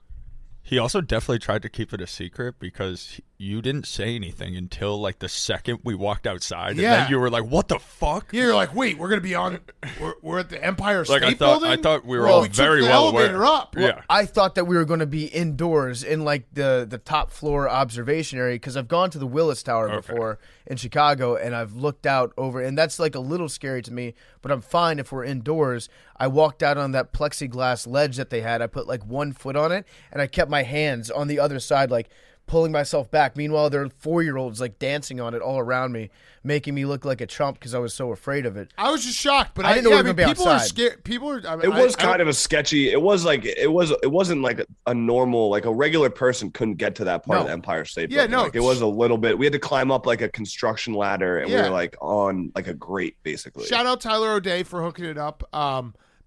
He also definitely tried to keep it a secret because you didn't say anything until like the second we walked outside. Yeah. And then you were like, what the fuck? Yeah, you're like, wait, we're at the Empire State I Building? thought we were all very well aware. Elevator up. Well, yeah. I thought that we were going to be indoors in like the top floor observation area because I've gone to the Willis Tower before in Chicago and I've looked out over, and that's like a little scary to me, but I'm fine if we're indoors. I walked out on that plexiglass ledge that they had. I put like 1 foot on it and I kept my hands on the other side, like pulling myself back. Meanwhile, there are 4-year-olds like dancing on it all around me, making me look like a chump because I was so afraid of it. I was just shocked, but I didn't know we were gonna be people outside. Are scared. People are. I mean, It was kind of a sketchy. It wasn't like a normal, like a regular person couldn't get to that part of the Empire State Building. Yeah, no, like, it was a little bit. We had to climb up like a construction ladder, and we were like on like a grate, basically. Shout out Tyler O'Day for hooking it up.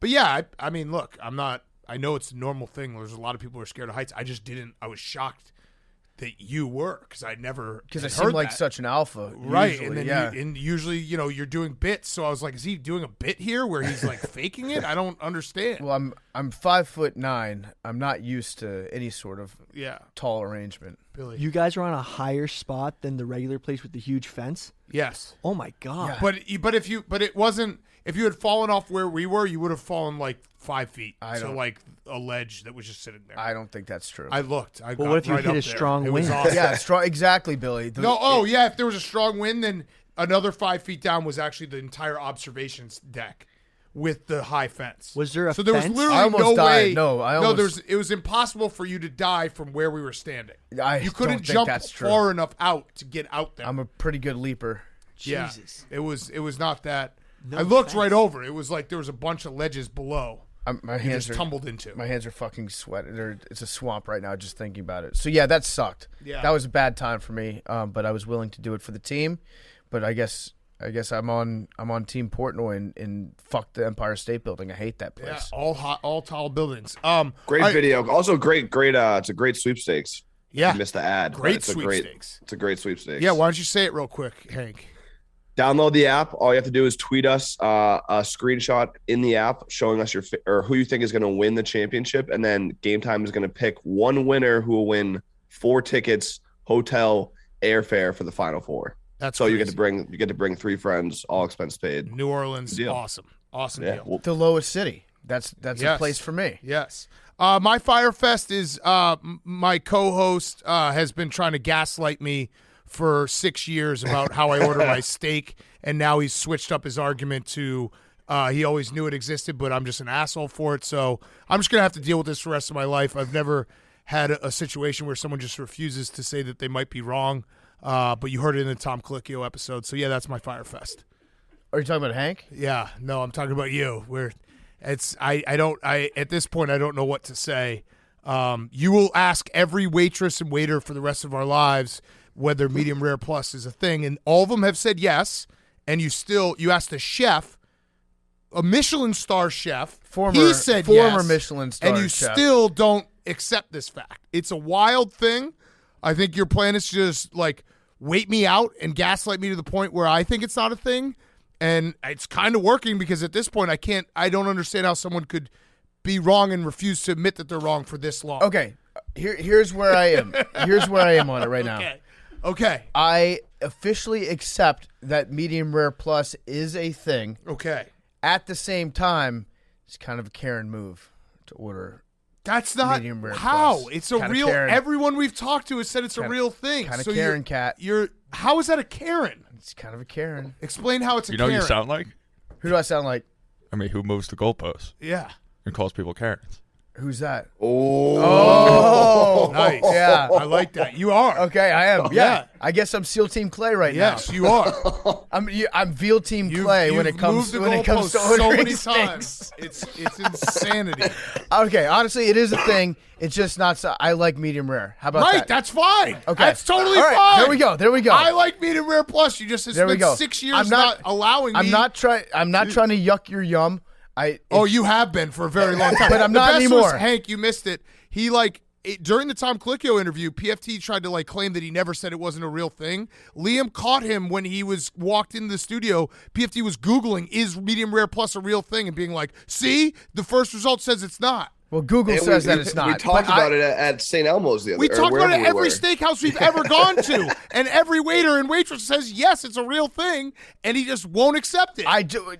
But yeah, I mean, look, I'm not. I know it's a normal thing. There's a lot of people who are scared of heights. I just didn't. I was shocked that you were because I never because I seem like such an alpha, right? Usually, and then usually you're doing bits. So I was like, is he doing a bit here where he's like faking it? I don't understand. Well, I'm 5'9". I'm not used to any sort of tall arrangement. Billy, You guys are on a higher spot than the regular place with the huge fence. yes, Oh my God! Yeah. but it wasn't. If you had fallen off where we were, you would have fallen like 5 feet to like a ledge that was just sitting there. I don't think that's true. I looked. But what if you hit a strong wind? Yeah, strong. Exactly, Billy. If there was a strong wind, then another 5 feet down was actually the entire observations deck with the high fence. Was there a so there was fence? literally I almost no died. way. No, I almost. It was impossible for you to die from where we were standing. You couldn't jump far enough out to get out there. I'm a pretty good leaper. Jesus. It was not that. No I looked fence. right over. It was like there was a bunch of ledges below. My You hands just are tumbled into. My hands are fucking sweating. It's a swamp right now just thinking about it. So yeah, that sucked. Yeah. That was a bad time for me. But I was willing to do it for the team. But I guess I'm on Team Portnoy and fuck the Empire State Building. I hate that Yeah, place. all tall buildings. Great video. Also great. It's a great sweepstakes. Yeah, You missed the ad. but great it's sweepstakes. It's a great sweepstakes. Yeah, why don't you say it real quick, Hank? Download the app. All you have to do is tweet us a screenshot in the app showing us or who you think is going to win the championship, and then Game Time is going to pick one winner who will win 4 tickets, hotel, airfare for the Final Four. That's so crazy. you get to bring 3 friends, all expense paid. New Orleans, Deal. awesome Yeah, deal. well, The lowest city. That's Yes. a place for me. Yes. My Fyre Fest is my co-host has been trying to gaslight me for 6 years about how I order my steak, and now he's switched up his argument to he always knew it existed, but I'm just an asshole for it. So I'm just gonna have to deal with this for the rest of my life. I've never had a situation where someone just refuses to say that they might be wrong. But you heard it in the Tom Colicchio episode. So yeah, that's my Fyre Fest. Are you talking about Hank? Yeah, no, I'm talking about you. At this point I don't know what to say. You will ask every waitress and waiter for the rest of our lives whether medium rare plus is a thing, and all of them have said yes. And you asked the chef, a Michelin star chef, he said former yes, Michelin star and you chef. still don't accept this fact. It's a wild thing. I think your plan is to just like wait me out and gaslight me to the point where I think it's not a thing. And it's kind of working because at this point I don't understand how someone could be wrong and refuse to admit that they're wrong for this long. Okay, here's where I am. Here's where I am on it right now. Okay. I officially accept that medium rare plus is a thing. Okay. At the same time, it's kind of a Karen move to order. That's not medium rare how. plus. It's a Kinda real. Karen. Everyone we've talked to has said it's a real thing. Kind of So Karen cat. How is that a Karen? It's kind of a Karen. Explain how it's a You know Karen. what you sound like? Who do I sound like? I mean, who moves the goalposts Yeah. and calls people Karens? Who's that? Oh, Nice. Yeah. I like that. You are. Okay, I am. Yeah. Yeah. I guess I'm SEAL Team Clay right Yes, now. you are. I'm Veal Team Clay when it comes moved the to goalposts ordering so many steaks. times. It's insanity. Okay, honestly, it is a thing. It's just not. So, I like medium rare. How about Right, that? that's fine. Okay. That's totally All right, fine. There we go. I like medium rare plus. You just There we spent go. 6 years I'm not allowing me. I'm not trying to yuck your yum. You have been for a very long time. But I'm The not best anymore. Was, Hank, you missed it. He during the Tom Colicchio interview, PFT tried to claim that he never said it wasn't a real thing. Liam caught him when he walked into the studio. PFT was Googling, is medium rare plus a real thing? And being like, see, the first result says it's not. Well, Google says that it's not. We talked about it at St. Elmo's the other. We talked about it at every were. steakhouse we've ever gone to, and every waiter and waitress says yes, it's a real thing, and he just won't accept it.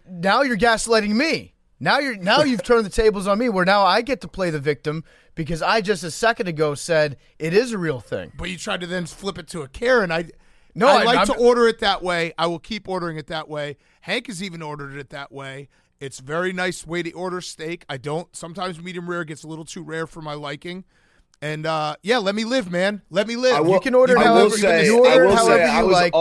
Now you're gaslighting me. Now you've turned the tables on me, where now I get to play the victim because I just a second ago said it is a real thing. But you tried to then flip it to a Karen. I I'm- like to order it that way. I will keep ordering it that way. Hank has even ordered it that way. It's a very nice way to order steak. I don't. Sometimes medium rare gets a little too rare for my liking. And let me live, man. Let me live. You can order it I will however say, you order it I however you was like.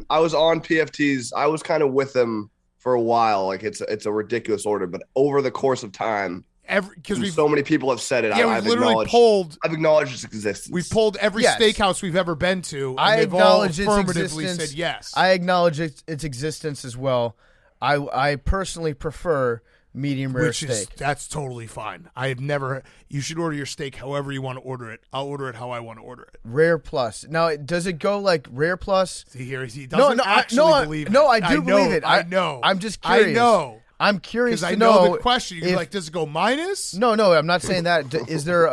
I was on PFT's. I was kind of with them for a while. Like it's a ridiculous order, but over the course of time, because so many people have said it. Yeah, I've we've literally acknowledged. I've acknowledged its existence. We've polled every Yes. steakhouse we've ever been to. And I they've all acknowledge its affirmatively existence. said yes. I acknowledge its existence as well. I personally prefer medium rare steak. That's totally fine. I have never. You should order your steak however you want to order it. I'll order it how I want to order it. Rare plus. Now, does it go like rare plus? See here, he doesn't believe it. I do believe it. I know. I'm just curious. I know. I'm curious Because to I know know the question. You're like, does it go minus? No, I'm not saying that. Is there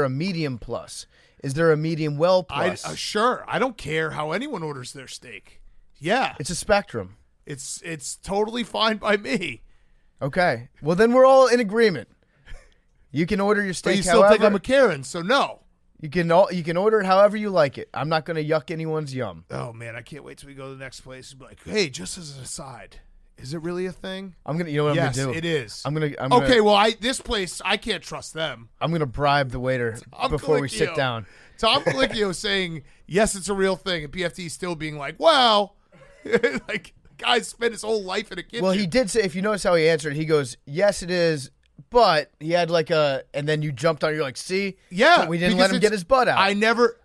a medium plus? Is there a medium well plus? Sure. I don't care how anyone orders their steak. Yeah. It's a spectrum. It's totally fine by me. Okay. Well, then we're all in agreement. You can order your steak But you still think I'm a Karen, so no. You can order it however you like it. I'm not going to yuck anyone's yum. Oh, man, I can't wait till we go to the next place and be like, hey, just as an aside, is it really a thing? You know what yes, I'm going to do? it is. I'm gonna okay, well, this place, I can't trust them. I'm going to bribe the waiter before we sit down. Tom Colicchio saying, yes, it's a real thing, and PFT still being like, well, like, guys spent his whole life in a kitchen. Well, he did say, if you notice how he answered, he goes, yes, it is, but he had and then you jumped on, you're like, see? Yeah. But we didn't let him get his butt out. I never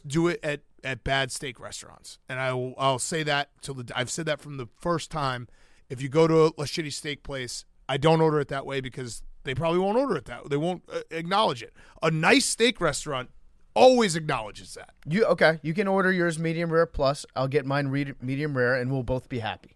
do it at bad steak restaurants. And I'll say that I've said that from the first time. If you go to a shitty steak place, I don't order it that way because they probably won't order it that way. They won't acknowledge it. A nice steak restaurant always acknowledges that. You can order yours medium rare plus. I'll get mine medium rare, and we'll both be happy.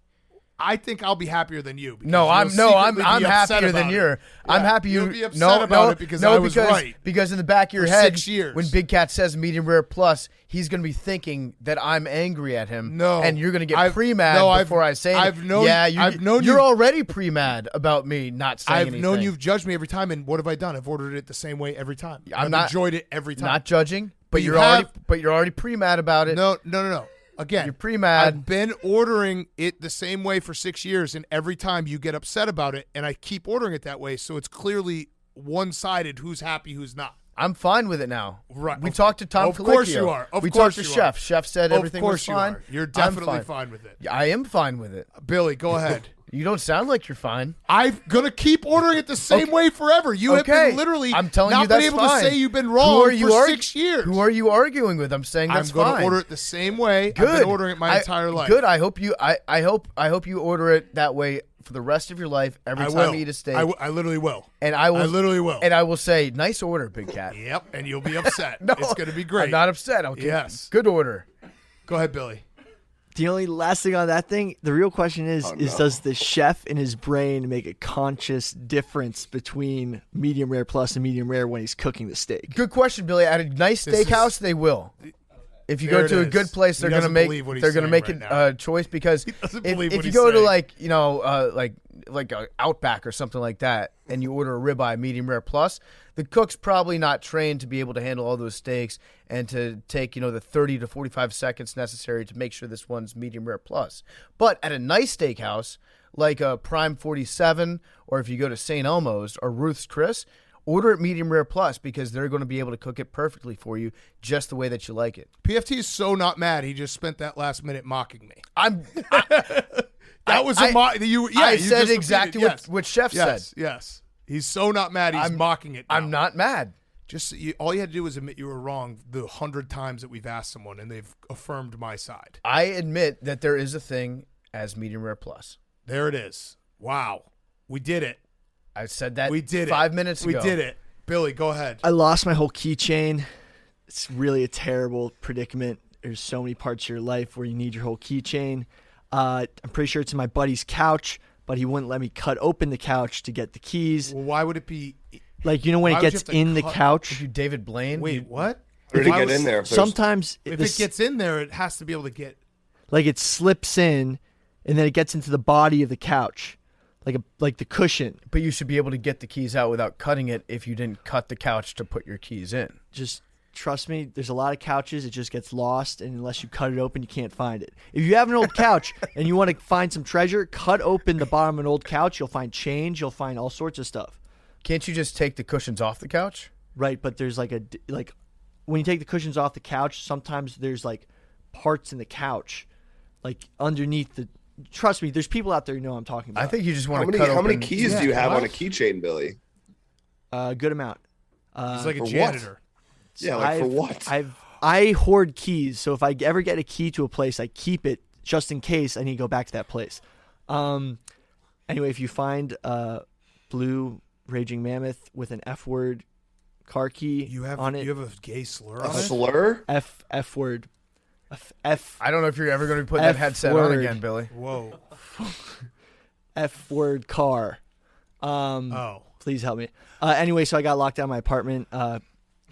I think I'll be happier than you. I'm happier than you. I'm happy you'll be upset about it because I was right. Because in the back of your head, 6 years. when Big Cat says medium rare plus, he's going to be thinking that I'm angry at him. No, and you're going to get pre-mad before I say it. You're already pre-mad about me not saying anything. I've known you've judged me every time, and what have I done? I've ordered it the same way every time. I've enjoyed it every time. Not judging, but you're already pre-mad about it. No. Again, you're pre-mad. I've been ordering it the same way for 6 years, and every time you get upset about it, and I keep ordering it that way, so it's clearly one-sided who's happy, who's not. I'm fine with it now. Right. We talked to Tom Colicchio. Of course you are. We talked to Chef. Chef said everything was fine. Of course you are. You're definitely fine with it. I am fine with it. Billy, go ahead. You don't sound like you're fine. I'm going to keep ordering it the same way forever. You have been literally I'm telling not you that's been able fine. to say you've been wrong for 6 years. Who are you arguing with? I'm saying that's fine. I'm going to order it the same way. Good. I've been ordering it my entire life. Good. I hope you order it that way for the rest of your life every time you eat a steak. I literally will. And I literally will. And I will say, nice order, Big Cat. Yep, and you'll be upset. No, it's going to be great. I'm not upset. Yes. Good order. Go ahead, Billy. The only last thing on that thing, the real question is does the chef in his brain make a conscious difference between medium rare plus and medium rare when he's cooking the steak? Good question, Billy. At a nice steakhouse, they will. If you go to a good place, they're going to make a choice because if you go to like a Outback or something like that, and you order a ribeye medium rare plus, the cook's probably not trained to be able to handle all those steaks and to take the 30 to 45 seconds necessary to make sure this one's medium rare plus. But at a nice steakhouse, like a Prime 47, or if you go to St. Elmo's or Ruth's Chris, order it medium rare plus because they're going to be able to cook it perfectly for you just the way that you like it. PFT is so not mad. He just spent that last minute mocking me. That was a mock. I said exactly what Chef said. Yes. He's so not mad. He's mocking it now. I'm not mad. Just all you had to do was admit you were wrong the 100 times that we've asked someone, and they've affirmed my side. I admit that there is a thing as medium rare plus. There it is. Wow. We did it. I said that we did 5 minutes ago. We did it. Billy, go ahead. I lost my whole keychain. It's really a terrible predicament. There's so many parts of your life where you need your whole keychain. I'm pretty sure it's in my buddy's couch, but he wouldn't let me cut open the couch to get the keys. Well, why would it be? Like, you know when it gets in the couch? If you David Blaine? Wait, what? Or to get in there. Sometimes if it gets in there, it has to be able to get. Like it slips in, and then it gets into the body of the couch, like the cushion. But you should be able to get the keys out without cutting it if you didn't cut the couch to put your keys in. Just trust me, there's a lot of couches, it just gets lost, and unless you cut it open, you can't find it. If you have an old couch and you want to find some treasure, cut open the bottom of an old couch. You'll find change. You'll find all sorts of stuff. Can't you just take the cushions off the couch? Right, but there's like when you take the cushions off the couch, sometimes there's like parts in the couch, like underneath the. Trust me, there's people out there who know what I'm talking about. I think you just want to cut How open. many keys do you have on a keychain, Billy? A good amount. He's like a for janitor. Yeah, for what? I hoard keys, so if I ever get a key to a place, I keep it just in case I need to go back to that place. Anyway, if you find a blue Raging Mammoth with an F word car key on it, you have a gay slur. A slur? F word. F. I don't know if you're ever going to be putting that headset on again, Billy. Whoa. F word car. Please help me. Anyway, so I got locked out of my apartment.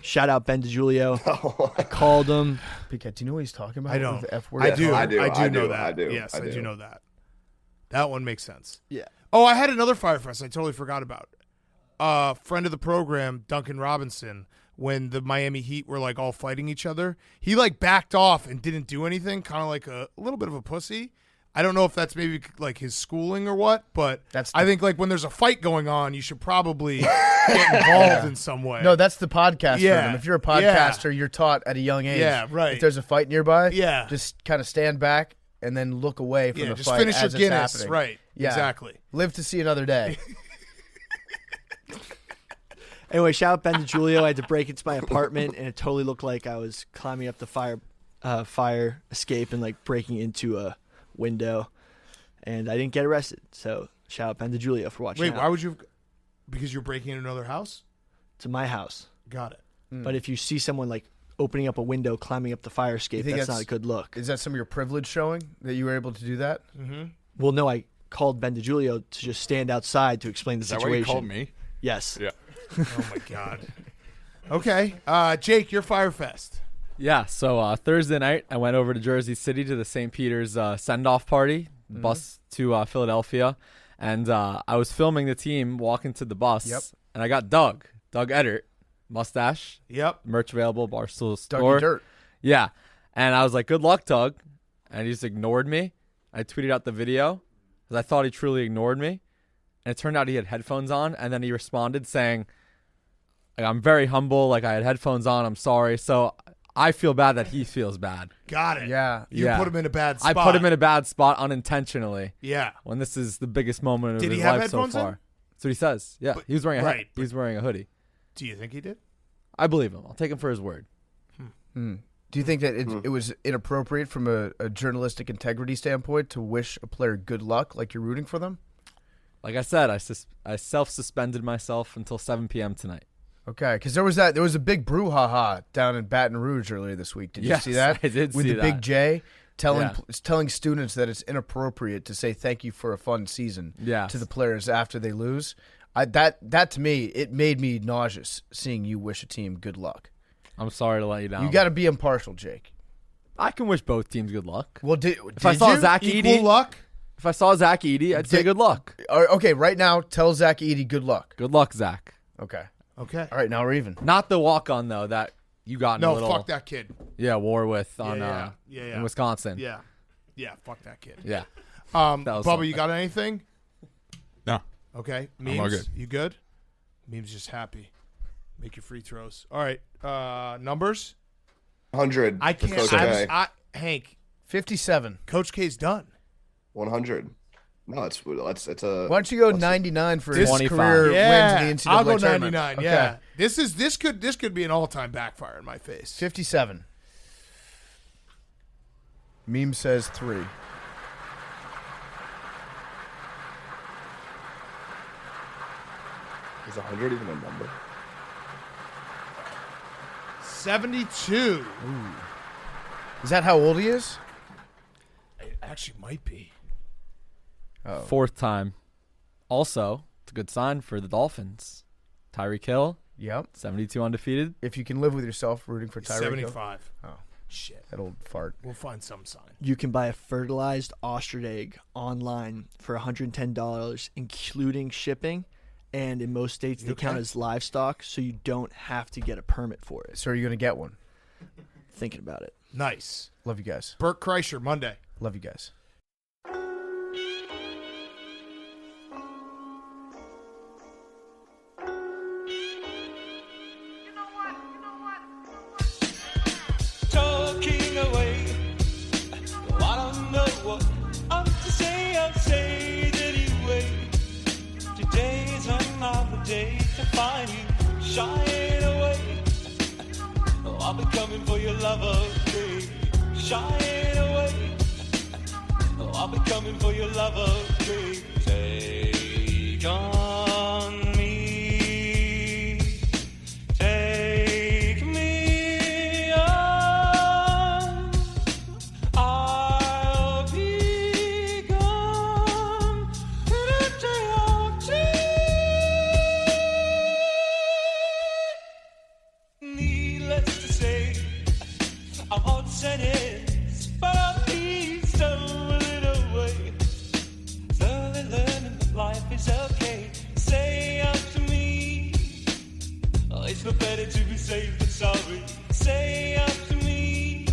Shout out Ben DiGiulio. I called him. Big Cat, do you know what he's talking about? I don't. With the F word? I do. I do. I I do know do. that. I do. Yes, I I do. do know that. That one makes sense. Yeah. Oh, I had another Fyre Fest I totally forgot about. Friend of the program, Duncan Robinson, when the Miami Heat were like all fighting each other, he like backed off and didn't do anything, kind of like a little bit of a pussy. I don't know if that's maybe like his schooling or what, but I think like when there's a fight going on, you should probably get involved in some way. No, that's the podcast. Yeah. For them. If you're a podcaster, you're taught at a young age. Yeah, right. If there's a fight nearby, Yeah. just kind of stand back and then look away from the just fight finish as your it's Guinness. happening. Right. Yeah. Exactly. Live to see another day. Anyway, shout out Ben DiGiulio. I had to break into my apartment, and it totally looked like I was climbing up the fire escape and like breaking into a window, and I didn't get arrested. So shout out Ben DiGiulio for watching. Wait, why would you? Because you're breaking in another house? To my house. Got it. But if you see someone like opening up a window, climbing up the fire escape, think that's that's- not a good look. Is that some of your privilege showing that you were able to do that? Well, no, I called Ben DiGiulio to just stand outside to explain the Is that situation. why you called me? Yes. Yeah. Oh my God. Okay, Jake, your Fyre Fest. Yeah, so Thursday night, I went over to Jersey City to the St. Peter's send-off party, bus to Philadelphia, and I was filming the team walking to the bus, and I got Doug Edert, mustache, merch available, Barstool store. Dougie Dirt. Yeah, and I was like, good luck, Doug, and he just ignored me. I tweeted out the video because I thought he truly ignored me, and it turned out he had headphones on, and then he responded saying, I'm very humble, like I had headphones on, I'm sorry. So I feel bad that he feels bad. Got it. Yeah. You put him in a bad I spot. put him in a bad spot unintentionally. Yeah. When this is the biggest moment of Did his he have life so headphones far. in? That's what he says. Yeah. He was wearing right, he was wearing a hoodie. Do you think he did? I believe him. I'll take him for his word. Do you think that it was inappropriate from a journalistic integrity standpoint to wish a player good luck like you're rooting for them? Like I said, I self-suspended myself until 7 p.m. tonight. Okay, because there was a big brouhaha down in Baton Rouge earlier this week. Did you see that? I did With see the Big that. J telling students that it's inappropriate to say thank you for a fun season Yes. to the players after they lose. That to me, it made me nauseous seeing you wish a team good luck. I'm sorry to let you down. You got to be impartial, Jake. I can wish both teams good luck. Well, did If I saw you? Zach Equal Edey, luck? if I saw Zach Edey, I'd say good luck. Okay, right now, tell Zach Edey good luck. Good luck, Zach. Okay. Okay. All right, now we're even. Not the walk-on though that you got in a No, little fuck that kid. war with on Yeah. in Wisconsin. Yeah. Yeah, fuck that kid. Yeah. Bubba, was something. you got anything? Okay. I'm all Memes, good. you good? Memes just happy. Make your free throws. All right. Numbers? 100. I for can't. Coach K. Hank, 57. Coach K's done. 100. No, it's a. Why don't you go 99 for his 25. career Yeah, wins in the NCAA I'll go tournament? 99. Okay. Yeah, this could be an all-time backfire in my face. 57. Meme says 3. Is 100 even a number? 72. Is that how old he is? It actually might be. Oh. Fourth time. Also, it's a good sign for the Dolphins. Tyreek Hill, Yep. 72 undefeated. If you can live with yourself rooting for Tyreek Hill. 75. Oh, Shit. that old fart. We'll find some sign. You can buy a fertilized ostrich egg online for $110, including shipping. And in most states, they count as livestock, so you don't have to get a permit for it. So are you going to get one? Thinking about it. Nice. Love you guys. Burt Kreischer, Monday. Love you guys. Talking away. Well, I don't know what I'm to say. I'll say it anyway. Today's another day to find you shying away. Oh, I'll be coming for your love, okay? Shying away. Oh, I'll be coming for your love, okay? Take on me. Take me on. I'll be gone in a day or two. Needless to say, I'm on sentence, but I'm eased stolen away. Slowly learning that life is okay. Say unto me, oh, it's no better to be safe than sorry. Say unto me,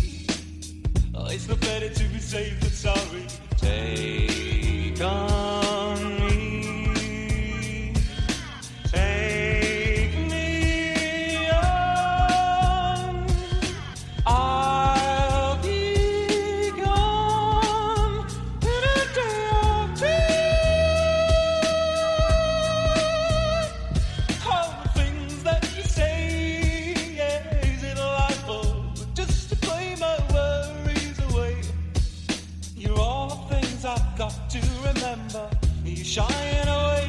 oh, it's no better to be safe than sorry. Take on me. Take me on. I'll be gone in a day or two. All the things that you say, yeah, is it liable just to play my worries away? You're all the things I've got to remember. You're shying away.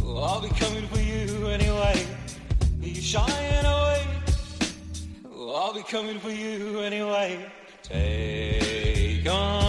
Oh, I'll be coming for you anyway. You're shying away. Oh, I'll be coming for you anyway. Take on